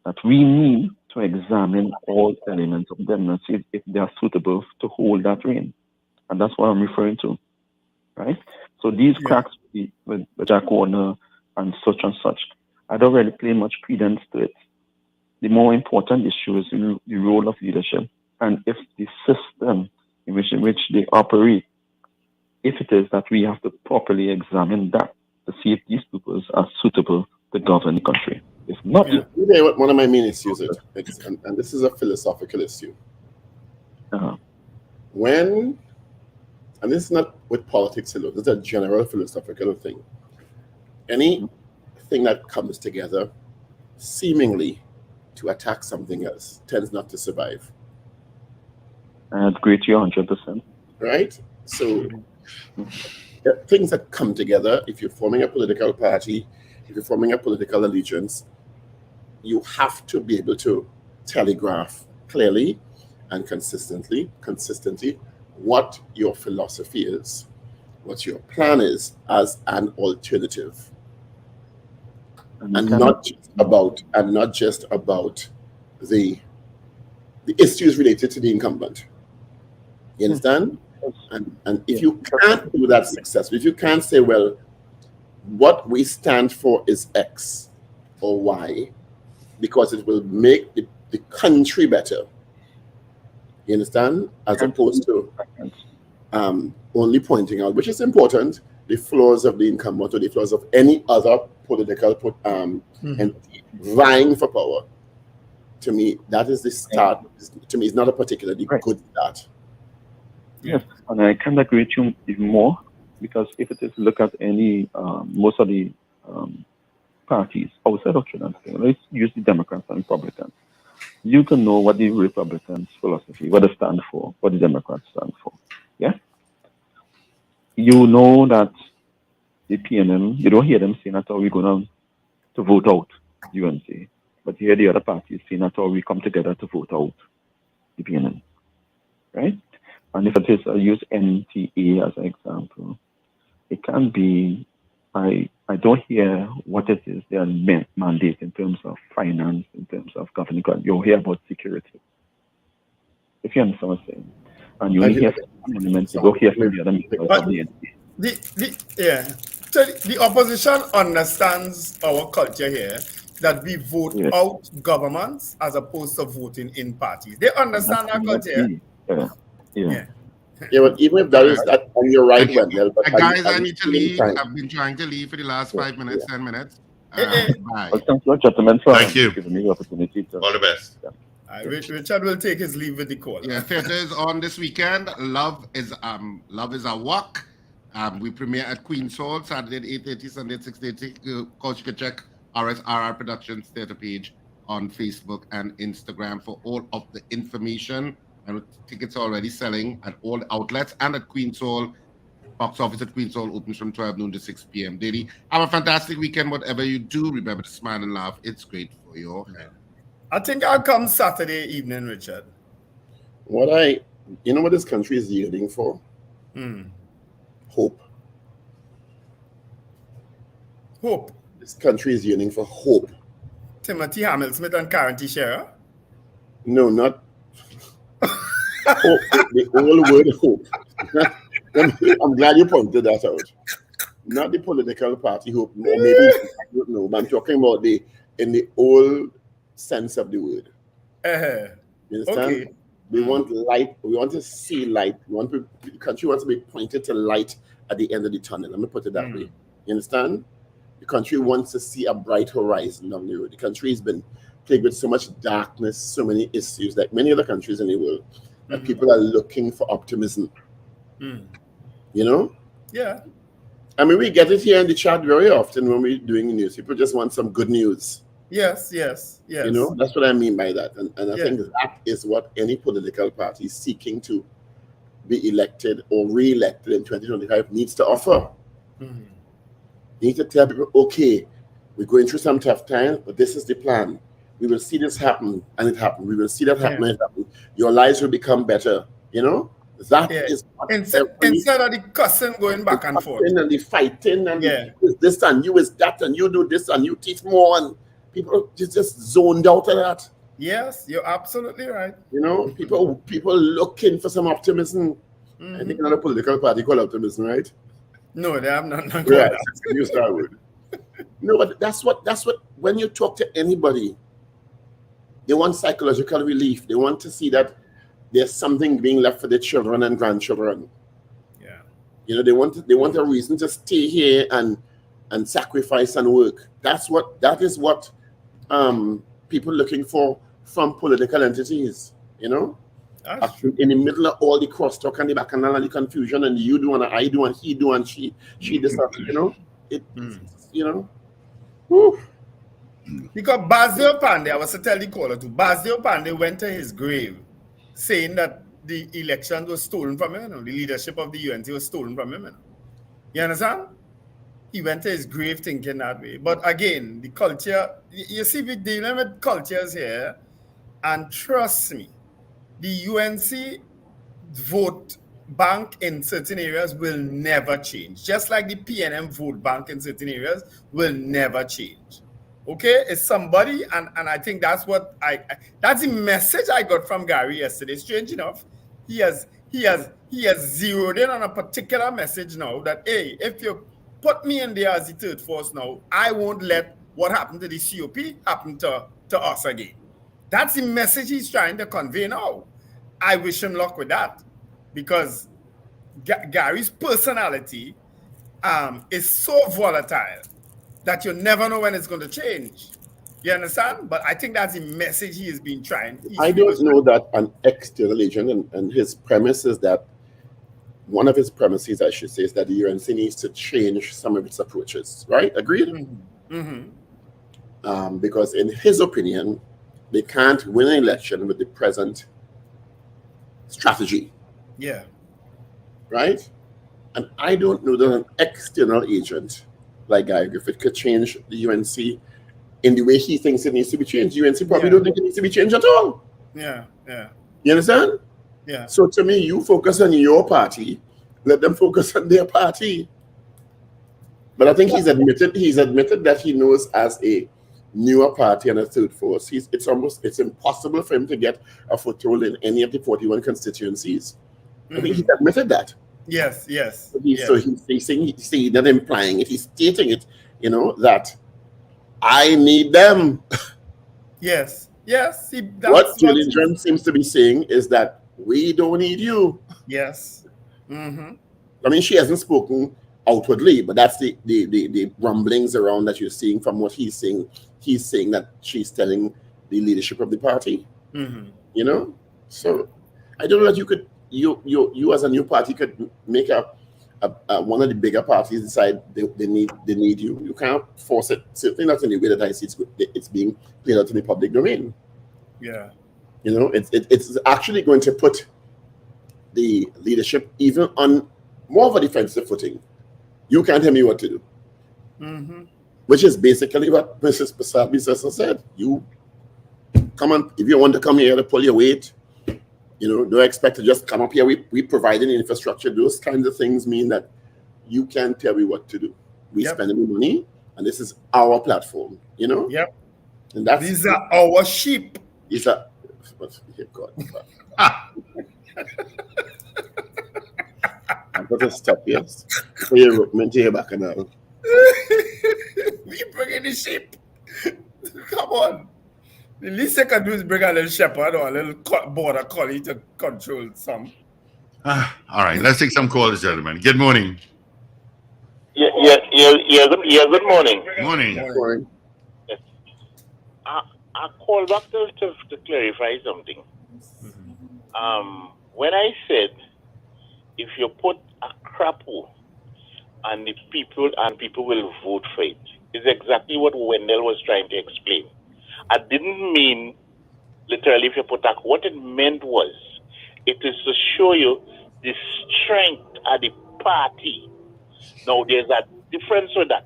that we need to examine all elements of them and see if they are suitable to hold that reign. And that's what I'm referring to, right? So these cracks with Jack Warner and such, I don't really pay much credence to it. The more important issue is the role of leadership, and if the system in which they operate, if it is that we have to properly examine that to see if these people are suitable to govern the country. If not, one of my main issues is, and this is a philosophical issue. When, and this is not with politics alone, this is a general philosophical thing. Anything that comes together seemingly to attack something else tends not to survive. I agree to you 100%. Right? So things that come together, if you're forming a political party, if you're forming a political allegiance, you have to be able to telegraph clearly and consistently what your philosophy is, what your plan is as an alternative. And not just about the issues related to the incumbent. You understand? And if you can't do that successfully, if you can't say, well, what we stand for is X or Y, because it will make the country better. You understand? As opposed to only pointing out, which is important, the flaws of the incumbent or the flaws of any other political entity vying for power. To me, that is the start. To me, it's not a particularly good start. Yes, and I can agree with you even more, because if it is look at any most of the parties outside of Trinidad, let's use the Democrats and Republicans. You can know what the Republicans' philosophy, what they stand for, what the Democrats stand for. Yeah, you know that the PNM, you don't hear them saying that we're going to vote out UNC, but you hear the other parties saying that we come together to vote out the PNM, right? And if it is, I use NTA as an example, it can be, I don't hear what it is their mandate in terms of finance, in terms of governing. You'll hear about security. If you understand what I'm saying. And you only hear from elements, you don't hear from the other members of the NTA. So the opposition understands our culture here, that we vote out governments as opposed to voting in parties. They understand our culture. Yeah, but even if that is that, and you're right, Wendell. But guys, I need to leave. I've been trying to leave for the last 5 minutes, 10 minutes. Bye. Well, thank you, gentlemen, for giving me the opportunity to. All the best. Richard will take his leave with the call. Yeah, theater is on this weekend. Love is a Walk. We premiere at Queen's Hall Saturday at 8:30, Sunday at 6:30. Of course, you can check RSRR Productions theater page on Facebook and Instagram for all of the information. And tickets are already selling at all outlets and at Queen's Hall. Box office at Queen's Hall opens from 12 noon to 6 p.m. daily. Have a fantastic weekend. Whatever you do, remember to smile and laugh. It's great for your health. I think I'll come Saturday evening, Richard. You know what this country is yearning for? Hope. Hope. This country is yearning for hope. Timothy Hamilton and Karen Teixeira? No, not hope. The old word hope. I'm glad you pointed that out. Not the political party hope, or maybe I don't know, but I'm talking about in the old sense of the word. You understand? Okay. We want light. We want to see light. The country wants to be pointed to light at the end of the tunnel. Let me put it that way. You understand? The country wants to see a bright horizon down the road. The country has been plagued with so much darkness, so many issues, like many other countries in the world, that people are looking for optimism. You know? Yeah. I mean, we get it here in the chat very often when we're doing news. People just want some good news. Yes, yes, yes. You know, that's what I mean by that. And I Yeah. think that is what any political party seeking to be elected or re-elected in 2025 needs to offer. You need to tell people, okay, we're going through some tough times, but this is the plan. We will see this happen, and it happened. We will see that happen, and it happened. Your lives will become better. You know, that is what Instead of the cussing going back and forth. And the fighting and this and you is that and you do this and you teach more and people just zoned out of that. Yes, you're absolutely right. You know, people looking for some optimism. I think another political party called optimism, right? No, they have not Yeah, use that word. No, but that's what when you talk to anybody, they want psychological relief. They want to see that there's something being left for their children and grandchildren. Yeah. You know, they want a reason to stay here and sacrifice and work. That is what people looking for from political entities, you know? In the middle of all the crosstalk and the bacchanal and the confusion and you do and I do and he do and she this, you know? You know? Whew. Because Basil Pandey, I was to tell the caller too, Basil Pandey went to his grave saying that the election was stolen from him, you know, the leadership of the UNC was stolen from him. You know? You understand? He went to his grave thinking that way. But again, the culture, you see, we're dealing with cultures here, and trust me, the UNC vote bank in certain areas will never change. Just like the PNM vote bank in certain areas will never change. Okay, it's somebody, and I think that's what that's the message I got from Gary yesterday. Strange enough, he has zeroed in on a particular message now that, hey, if you put me in there as the third force now, I won't let what happened to the COP happen to us again. That's the message he's trying to convey now. I wish him luck with that, because Gary's personality is so volatile that you never know when it's going to change. You understand? But I think that's the message he has been trying. I don't know that an external agent, and his premise is that, one of his premises, I should say, is that the UNC needs to change some of its approaches, right? Agreed? Because in his opinion, they can't win an election with the present strategy. Yeah. Right? And I don't know that an external agent like Guy Griffith could change the UNC in the way he thinks it needs to be changed. UNC probably don't think it needs to be changed at all. Yeah, yeah. You understand? Yeah. So to me, you focus on your party, let them focus on their party. But I think he's admitted that he knows, as a newer party and a third force, it's impossible for him to get a foothold in any of the 41 constituencies. I think he's admitted that. Yes, yes. So he's saying, he's not implying it, he's stating it, you know, that I need them. Yes, yes. What Julian John seems to be saying is that we don't need you. Yes. I mean, she hasn't spoken outwardly, but that's the rumblings around that you're seeing from what he's saying. He's saying that she's telling the leadership of the party. You know? So I don't know that you as a new party could make one of the bigger parties decide they need you. You can't force it. Certainly not in the way that I see it's being played out in the public domain. Yeah. You know, it's actually going to put the leadership even on more of a defensive footing. You can't tell me what to do. Which is basically what Mrs. Pasabi said. You come on, if you want to come here to pull your weight, you know, don't expect to just come up here. We providing infrastructure. Those kinds of things mean that you can't tell me what to do. We spending money, and this is our platform, you know? Yep. And these are our sheep. These are But behave God. I've got to stop, yes. For your rope, to your back and all. We bringing the sheep. Come on. The least I can do is bring a little shepherd or a little border collie to control some. All right, let's take some calls, gentlemen. Good morning. Good morning. Morning. Yes. I called back to clarify something. When I said if you put a crapple and the people will vote for it, is exactly what Wendell was trying to explain. I didn't mean literally if you put a, what it meant was it is to show you the strength of the party. Now there's a difference with that.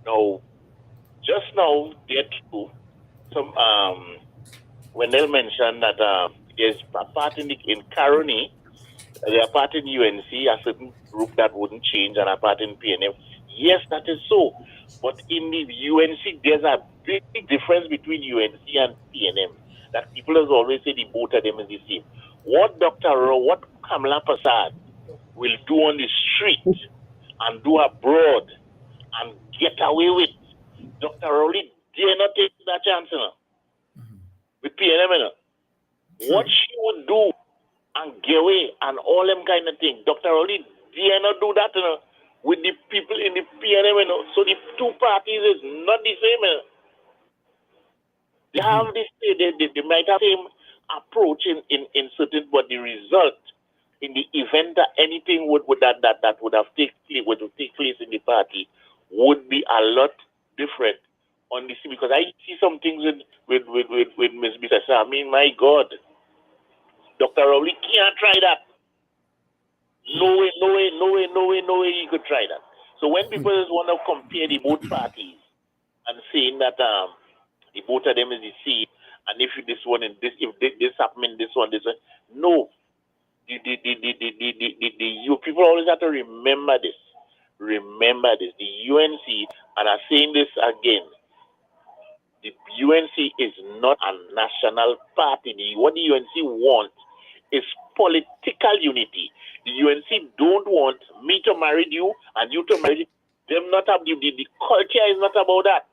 Now just now there too some Wendell mentioned that there's a part in Caroni, there's a part in UNC, a certain group that wouldn't change, and a part in PNM. Yes, that is so. But in the UNC, there's a big difference between UNC and PNM. That people has always said the both of them is the same. What what Kamala Prasad will do on the street and do abroad and get away with, Dr. Rowley dare not take that chance, you know, with PNM, you know. What she would do and get away and all them kind of things, Dr. Rowley dare not do that, you know, with the people in the PNM, you know. So the two parties is not the same, you know. They have this, they might have the same approach in certain, but the result in the event that anything would that would have take place in the party would be a lot different on the scene, because I see some things with Ms. Bitasa. I mean, my God, Dr. Rowley can't try that. No way he could try that. So when people want to compare the both parties and saying that the both of them is the same, and if this one and this, if this happening, this one, no. You people always have to remember this. Remember this. The UNC, and I'm saying this again, the UNC is not a national party. What the UNC wants is political unity. The UNC don't want me to marry you and you to marry them. Not have the culture is not about that.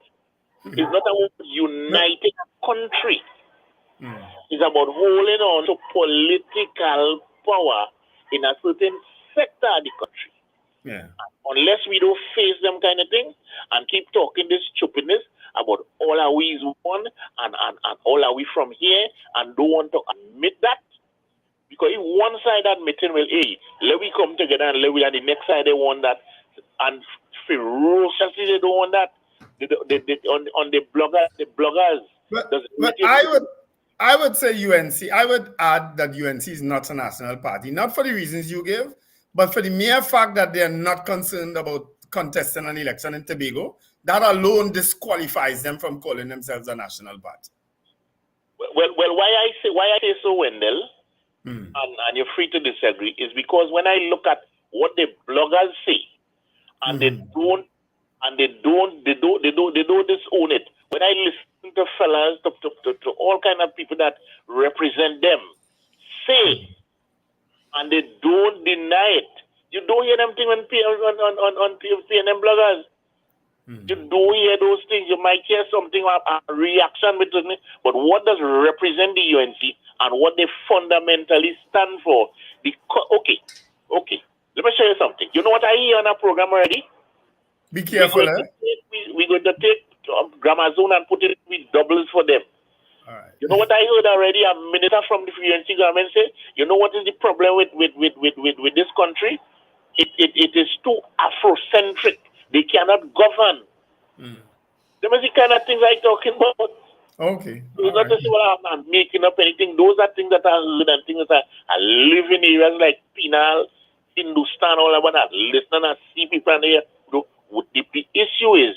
It's not about uniting a country. It's about holding on to political power in a certain sector of the country. Yeah. Unless we don't face them kind of thing and keep talking this stupidness about all are we is one and all are we from here and don't want to admit that. Because if one side admitting, well, hey, let we come together and let we, and the next side they want that, and ferociously they don't want that. On the bloggers. But I would say UNC. I would add that UNC is not a national party, not for the reasons you give, but for the mere fact that they are not concerned about contesting an election in Tobago. That alone disqualifies them from calling themselves a national party. Well, why I say so, Wendell, and you're free to disagree, is because when I look at what the bloggers say, and they don't disown it. When I listen to fellas, to all kind of people that represent them, say, and they don't deny it. You don't hear them things on PNM bloggers. You don't hear those things. You might hear something, a reaction between it, but what does represent the UNC and what they fundamentally stand for? Okay. Let me show you something. You know what I hear on our program already? Be careful, We're going to take Grammar Zone and put it with doubles for them. All right. You know what I heard already? A minister from the UNC government say, you know what is the problem with this country? It is too Afrocentric. They cannot govern. Them is the kind of things I'm talking about. Okay. So not to say I'm making up anything. Those are things that are good and things that are living in areas like Penal, Hindustan, all about that. Listen and see people here. The issue is,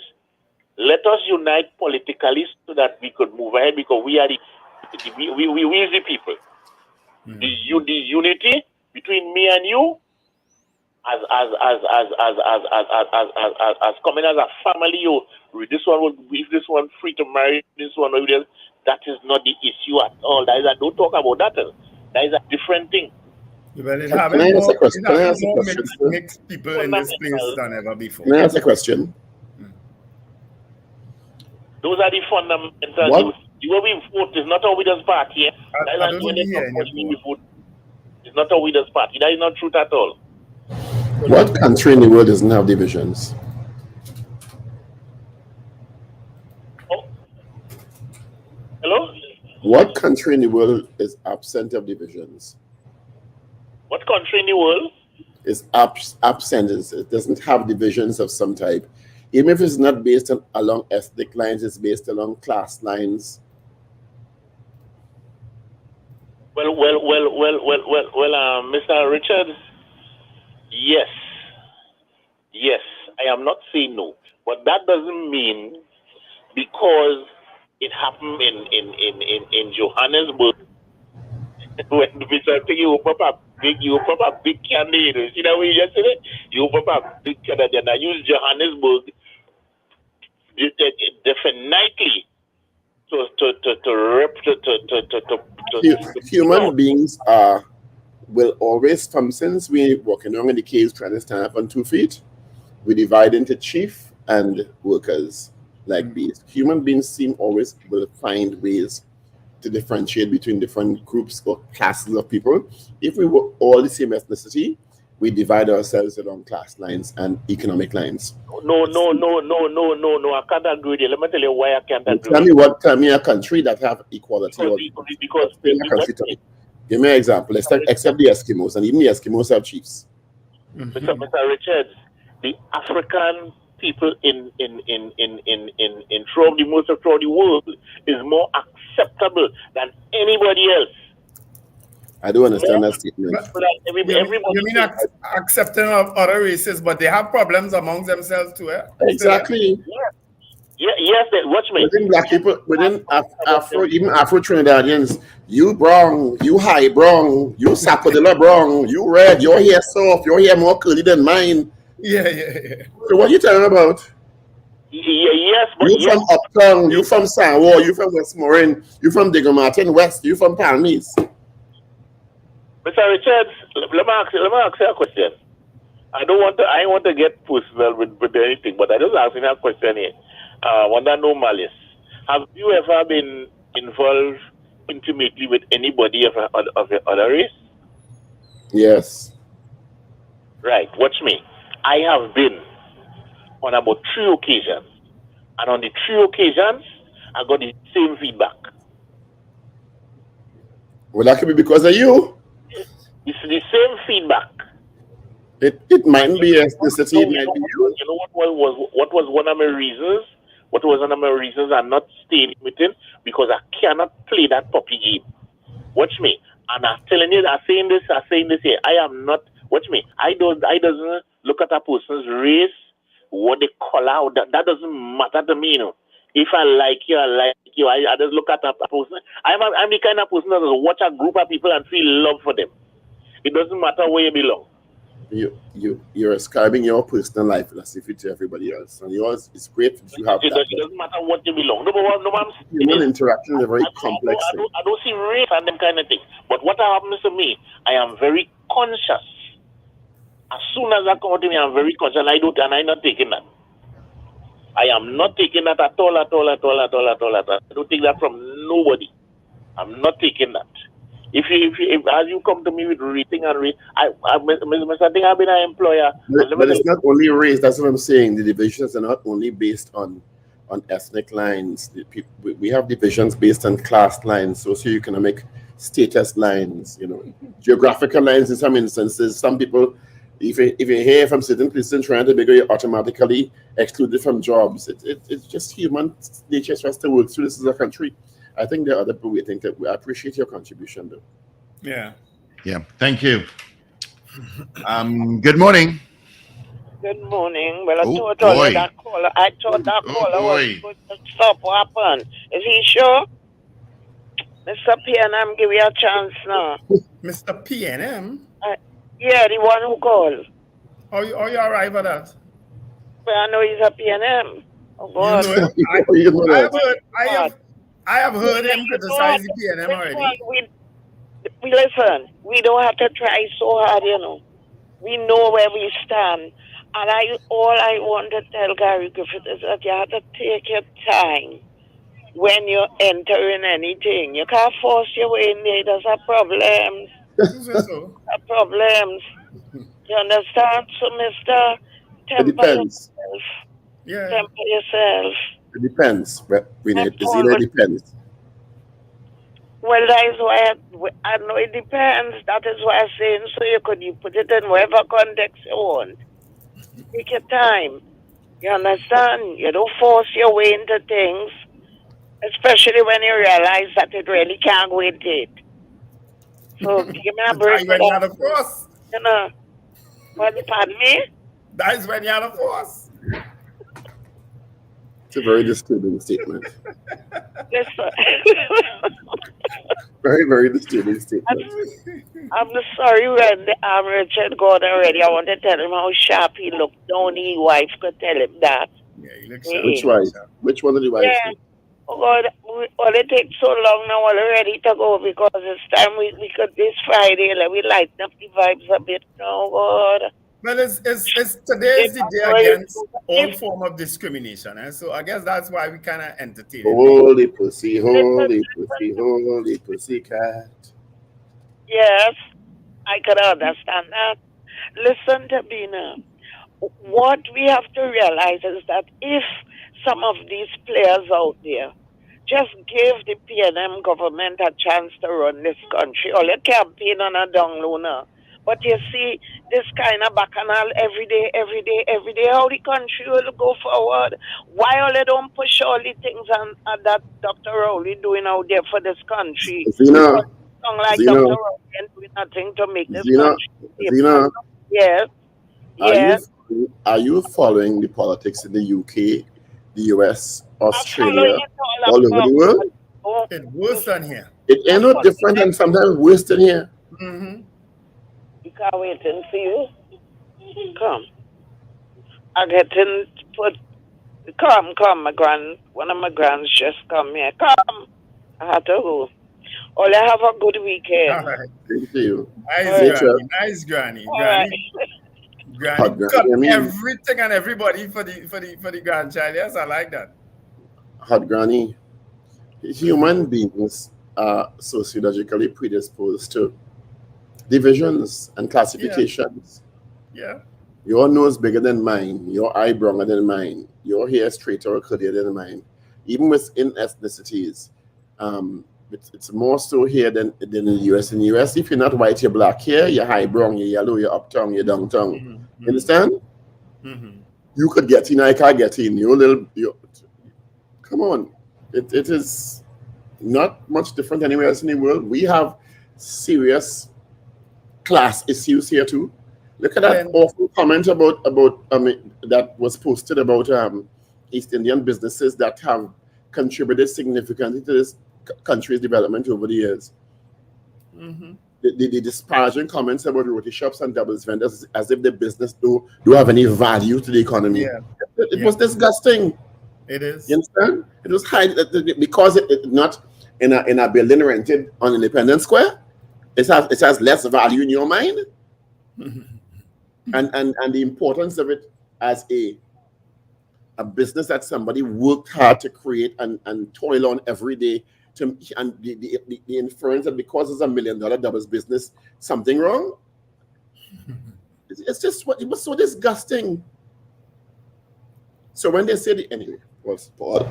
let us unite politically so that we could move ahead, because we are the people. The unity between me and you, as coming as a family, This one would, if this one free to marry, this one over there, that is not the issue at all. Don't talk about that. That is a different thing. Well, it Can I having ask more, a question? it Can I having ask a more question, sir? mixed people in this place than ever before. Can I ask a question? Those are the fundamentals. What? The way we vote is not how we does party. That is I not don't when really they hear come you, for we vote. It's not how we does party. That is not truth at all. What country in the world doesn't have divisions? Hello? What country in the world is absent of divisions? What country in the world? Is absent. It doesn't have divisions of some type. Even if it's not based on along ethnic lines, it's based along class lines. Well, Mr. Richard, yes, I am not saying no, but that doesn't mean because it happened in Johannesburg when Mr. Thing you pop up big candidate. You know what you just said? You pop up big candidate. I use Johannesburg definitely Human beings will always, since we walking around in the caves trying to stand up on 2 feet, we divide into chief and workers like bees. Human beings will find ways to differentiate between different groups or classes of people. If we were all the same ethnicity, we divide ourselves along class lines and economic lines. No. I can't agree with you. Let me tell you why I can't agree. Tell me a country that have equality. Because give me an example. Except the Eskimos, and even the Eskimos have chiefs. Mr. Richards, the African people in throughout the world is more acceptable than anybody else. I do understand that statement. You mean accepting of other races, but they have problems among themselves too, eh? Exactly. Yes, watch me. Within black people, within even Afro Trinidadians, you brown, you high brown, you sapodilla brown, you red, your hair soft, your hair more curly than mine. Yeah. So what are you talking about? Yes, but you from Uptown, you from San Juan, you from Westmoreland, you from Digger Martin West, you from Palmies. Mr. Richards, let me ask you a question. I want to get personal with anything, but I just asking a question here. Wonder no malice. Have you ever been involved intimately with anybody of other race? Yes. Right. Watch me. I have been on about 3 occasions, and on the 3 occasions, I got the same feedback. Well, that could be because of you. It's the same feedback. It mightn't be ethnicity. It might be you. You know what was one of my reasons? What was one of my reasons I'm not staying with him? Because I cannot play that puppy game. Watch me. And I'm telling you, I'm saying this here. I am not. Watch me. I doesn't look at a person's race, what they call out. That doesn't matter to me, you know. If I like you, I like you. I just look at a person. I'm the kind of person that will watch a group of people and feel love for them. It doesn't matter where you belong. You're ascribing your personal life philosophy to everybody else, and yours is great if you have that. It doesn't matter what you belong. Human interaction is a very complex thing. I don't see race and them kind of things. But what happens to me, I am very conscious. As soon as I come out to me, I'm very conscious, and I'm not taking that. I am not taking that at all. I don't take that from nobody. I'm not taking that. If as you come to me with rating and rate, Mr. Thing, I've been an employer. But it's not only race. That's what I'm saying. The divisions are not only based on ethnic lines. We have divisions based on class lines, socioeconomic status lines. You know, geographical lines. In some instances, some people, if you hear from certain places in Trinidad and Tobago, you're automatically excluded from jobs. It's just human nature for us to work through this as a country. I think there are other people we think that we appreciate your contribution, though. Yeah. Thank you. Good morning. Good morning. Well, I Oh, thought boy. that caller. I thought that Oh, caller was boy. supposed to stop. What happened? Is he sure? Mr. PNM, give you a chance now. Mr. PNM? Yeah, the one who called. How you arrive at that? Well, I know he's a PNM. Oh God. You know him? You know that. I have heard him criticize the PNM This already. one, we listen. We don't have to try so hard, you know. We know where we stand. And all I want to tell Gary Griffith is that you have to take your time when you're entering anything. You can't force your way in there. There's a problem. Problems. You understand? So, Mr. It Temper depends. yourself. Yeah. Temper yourself. It depends. It's either it depends. Well, that is why I know it depends. That is why I'm saying so you put it in whatever context you want. Take your time. You understand? You don't force your way into things, especially when you realize that it really can't wait it. So give me a break. That's when you're the force. You know. Pardon me? That is when you're the force. It's a very disturbing statement. Listen. Very, very disturbing statement. I'm sorry when Richard gone already. I want to tell him how sharp he looked. Only his wife could tell him that. Yeah, he looks sharp. Which wife? Which one of the wives? Yeah. Oh God, well, it takes so long now. We're ready to go because it's time we could this Friday. Like we lighten up the vibes a bit now, God. Well, it's today's the day against all form of discrimination, and so I guess that's why we kind of entertain. Holy pussy, holy pussy, holy pussy cat. Yes, I could understand that. Listen to me now. What we have to realize is that if some of these players out there just give the PNM government a chance to run this country, or a campaign on a down low now. But you see, this kind of bacchanal every day, how the country will go forward. Why all they don't push all the things that Dr. Rowley doing out there for this country? Zina, Like Dr. Rowley and doing nothing to make this country safe. Zina, Yes. Are you following the politics in the UK, the US, Australia, all over the world? It's worse than here. It ain't no different and sometimes worse than here. Mm-hmm. You can't wait and see you. Come. I get in put. Come, my grand. One of my grands just come here. Come. I have to go. All I have a good weekend. All right. Thank you. Nice granny. Right. Granny cut everything and everybody for the grandchild. Yes, I like that. Hot granny. Human beings are sociologically predisposed to divisions and classifications. Yeah. Your nose bigger than mine. Your eye broader than mine. Your hair straighter or curlier than mine. Even within ethnicities, it's more so here than in the US. In the US, if you're not white, you're black here. You're high brown, you're yellow, you're uptown, you're downtown. Mm-hmm. You understand? Mm-hmm. You could get in, I can't get in. Come on. It is not much different anywhere else in the world. We have serious class issues here too. Look at that awful comment about that was posted about East Indian businesses that have contributed significantly to this country's development over the years. Mm-hmm. The disparaging comments about roti shops and doubles vendors as if the business do have any value to the economy. Yeah. It was disgusting. It is. You understand? It was high because it not in a building rented on Independence Square. It has less value in your mind. and the importance of it as a business that somebody worked hard to create and toil on every day and the inference that because it's $1 million doubles business, something wrong. It's just it was so disgusting. So when they said anyway, Paul.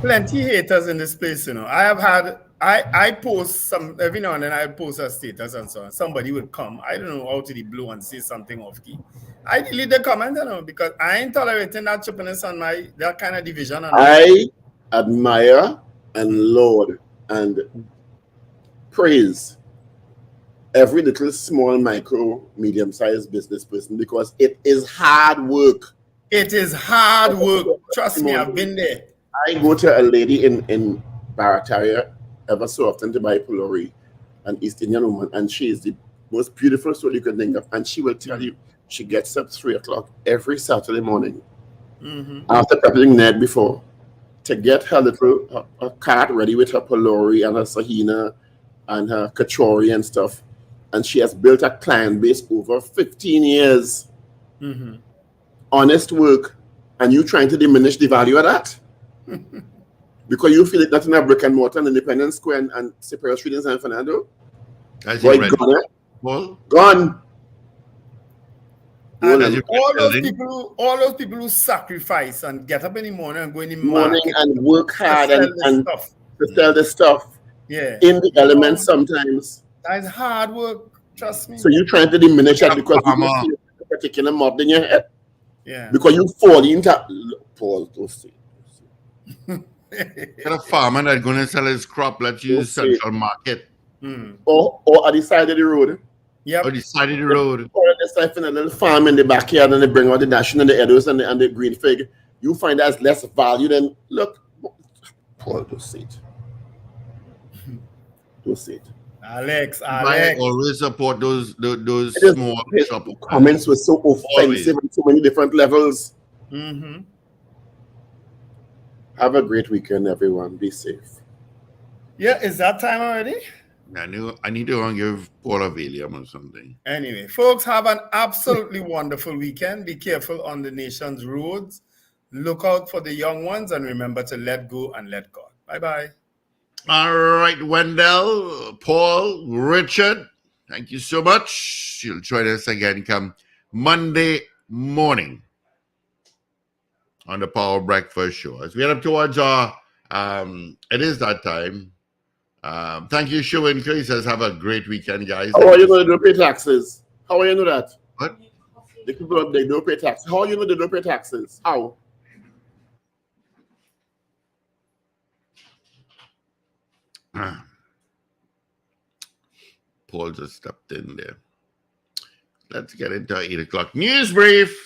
Plenty haters in this place, you know. I post some every now and then. I post a status and so on. Somebody would come. I don't know, out of the blue and say something off key. I delete the comment, you know, because I ain't tolerating that chippiness on that kind of division. I admire and laud and praise every little small, micro, medium-sized business person because it is hard work. It is hard work. Trust me, I've been there. I go to a lady in Barataria ever so often to buy pullory, an East Indian woman, and she is the most beautiful soul you can think of. And she will tell you she gets up 3 o'clock every Saturday morning after prepping Ned before to get her little her cart ready with her Polori and her Sahina and her Kachori and stuff. And she has built a client base over 15 years. Honest work. And you trying to diminish the value of that? Because you feel it not in a brick and mortar and Independence Square and Superior Street in San Fernando? Boy, gone, eh? Well, gone. And As you all those building. people who sacrifice and get up in the morning and go in the Morning market and work hard to sell and stuff. to sell the stuff. Yeah. In the elements sometimes. That's hard work, trust me. So you're trying to diminish that because you farmer. don't see a particular mob in your head. Yeah. Because you fall into Paul, don't say. Got a farmer that's going to sell his crop, let's use Central Market. Or at the side of the road. Yep. Or the side of the road. Or they siphon a little farm in the backyard and they bring out the dashing and the eddos and the green fig. You find that's less value than, look, Paul, don't say it. Don't say it. Alex. I always support those small shop. Comments were so offensive on so many different levels. Have a great weekend, everyone. Be safe. Yeah, is that time already? I need to go and give Paul a Valium or something. Anyway, folks, have an absolutely wonderful weekend. Be careful on the nation's roads. Look out for the young ones and remember to let go and let God. Bye-bye. All right, Wendell, Paul, Richard, thank you so much. You'll join us again come Monday morning on the Power Breakfast Show. As we head up towards our, it is that time. Thank you, Show and He says, have a great weekend, guys. How are you going to do pay taxes? How are you know that? What? The people up there don't pay taxes. How are you know they don't pay taxes? How? Paul just stepped in there. Let's get into 8 o'clock news brief.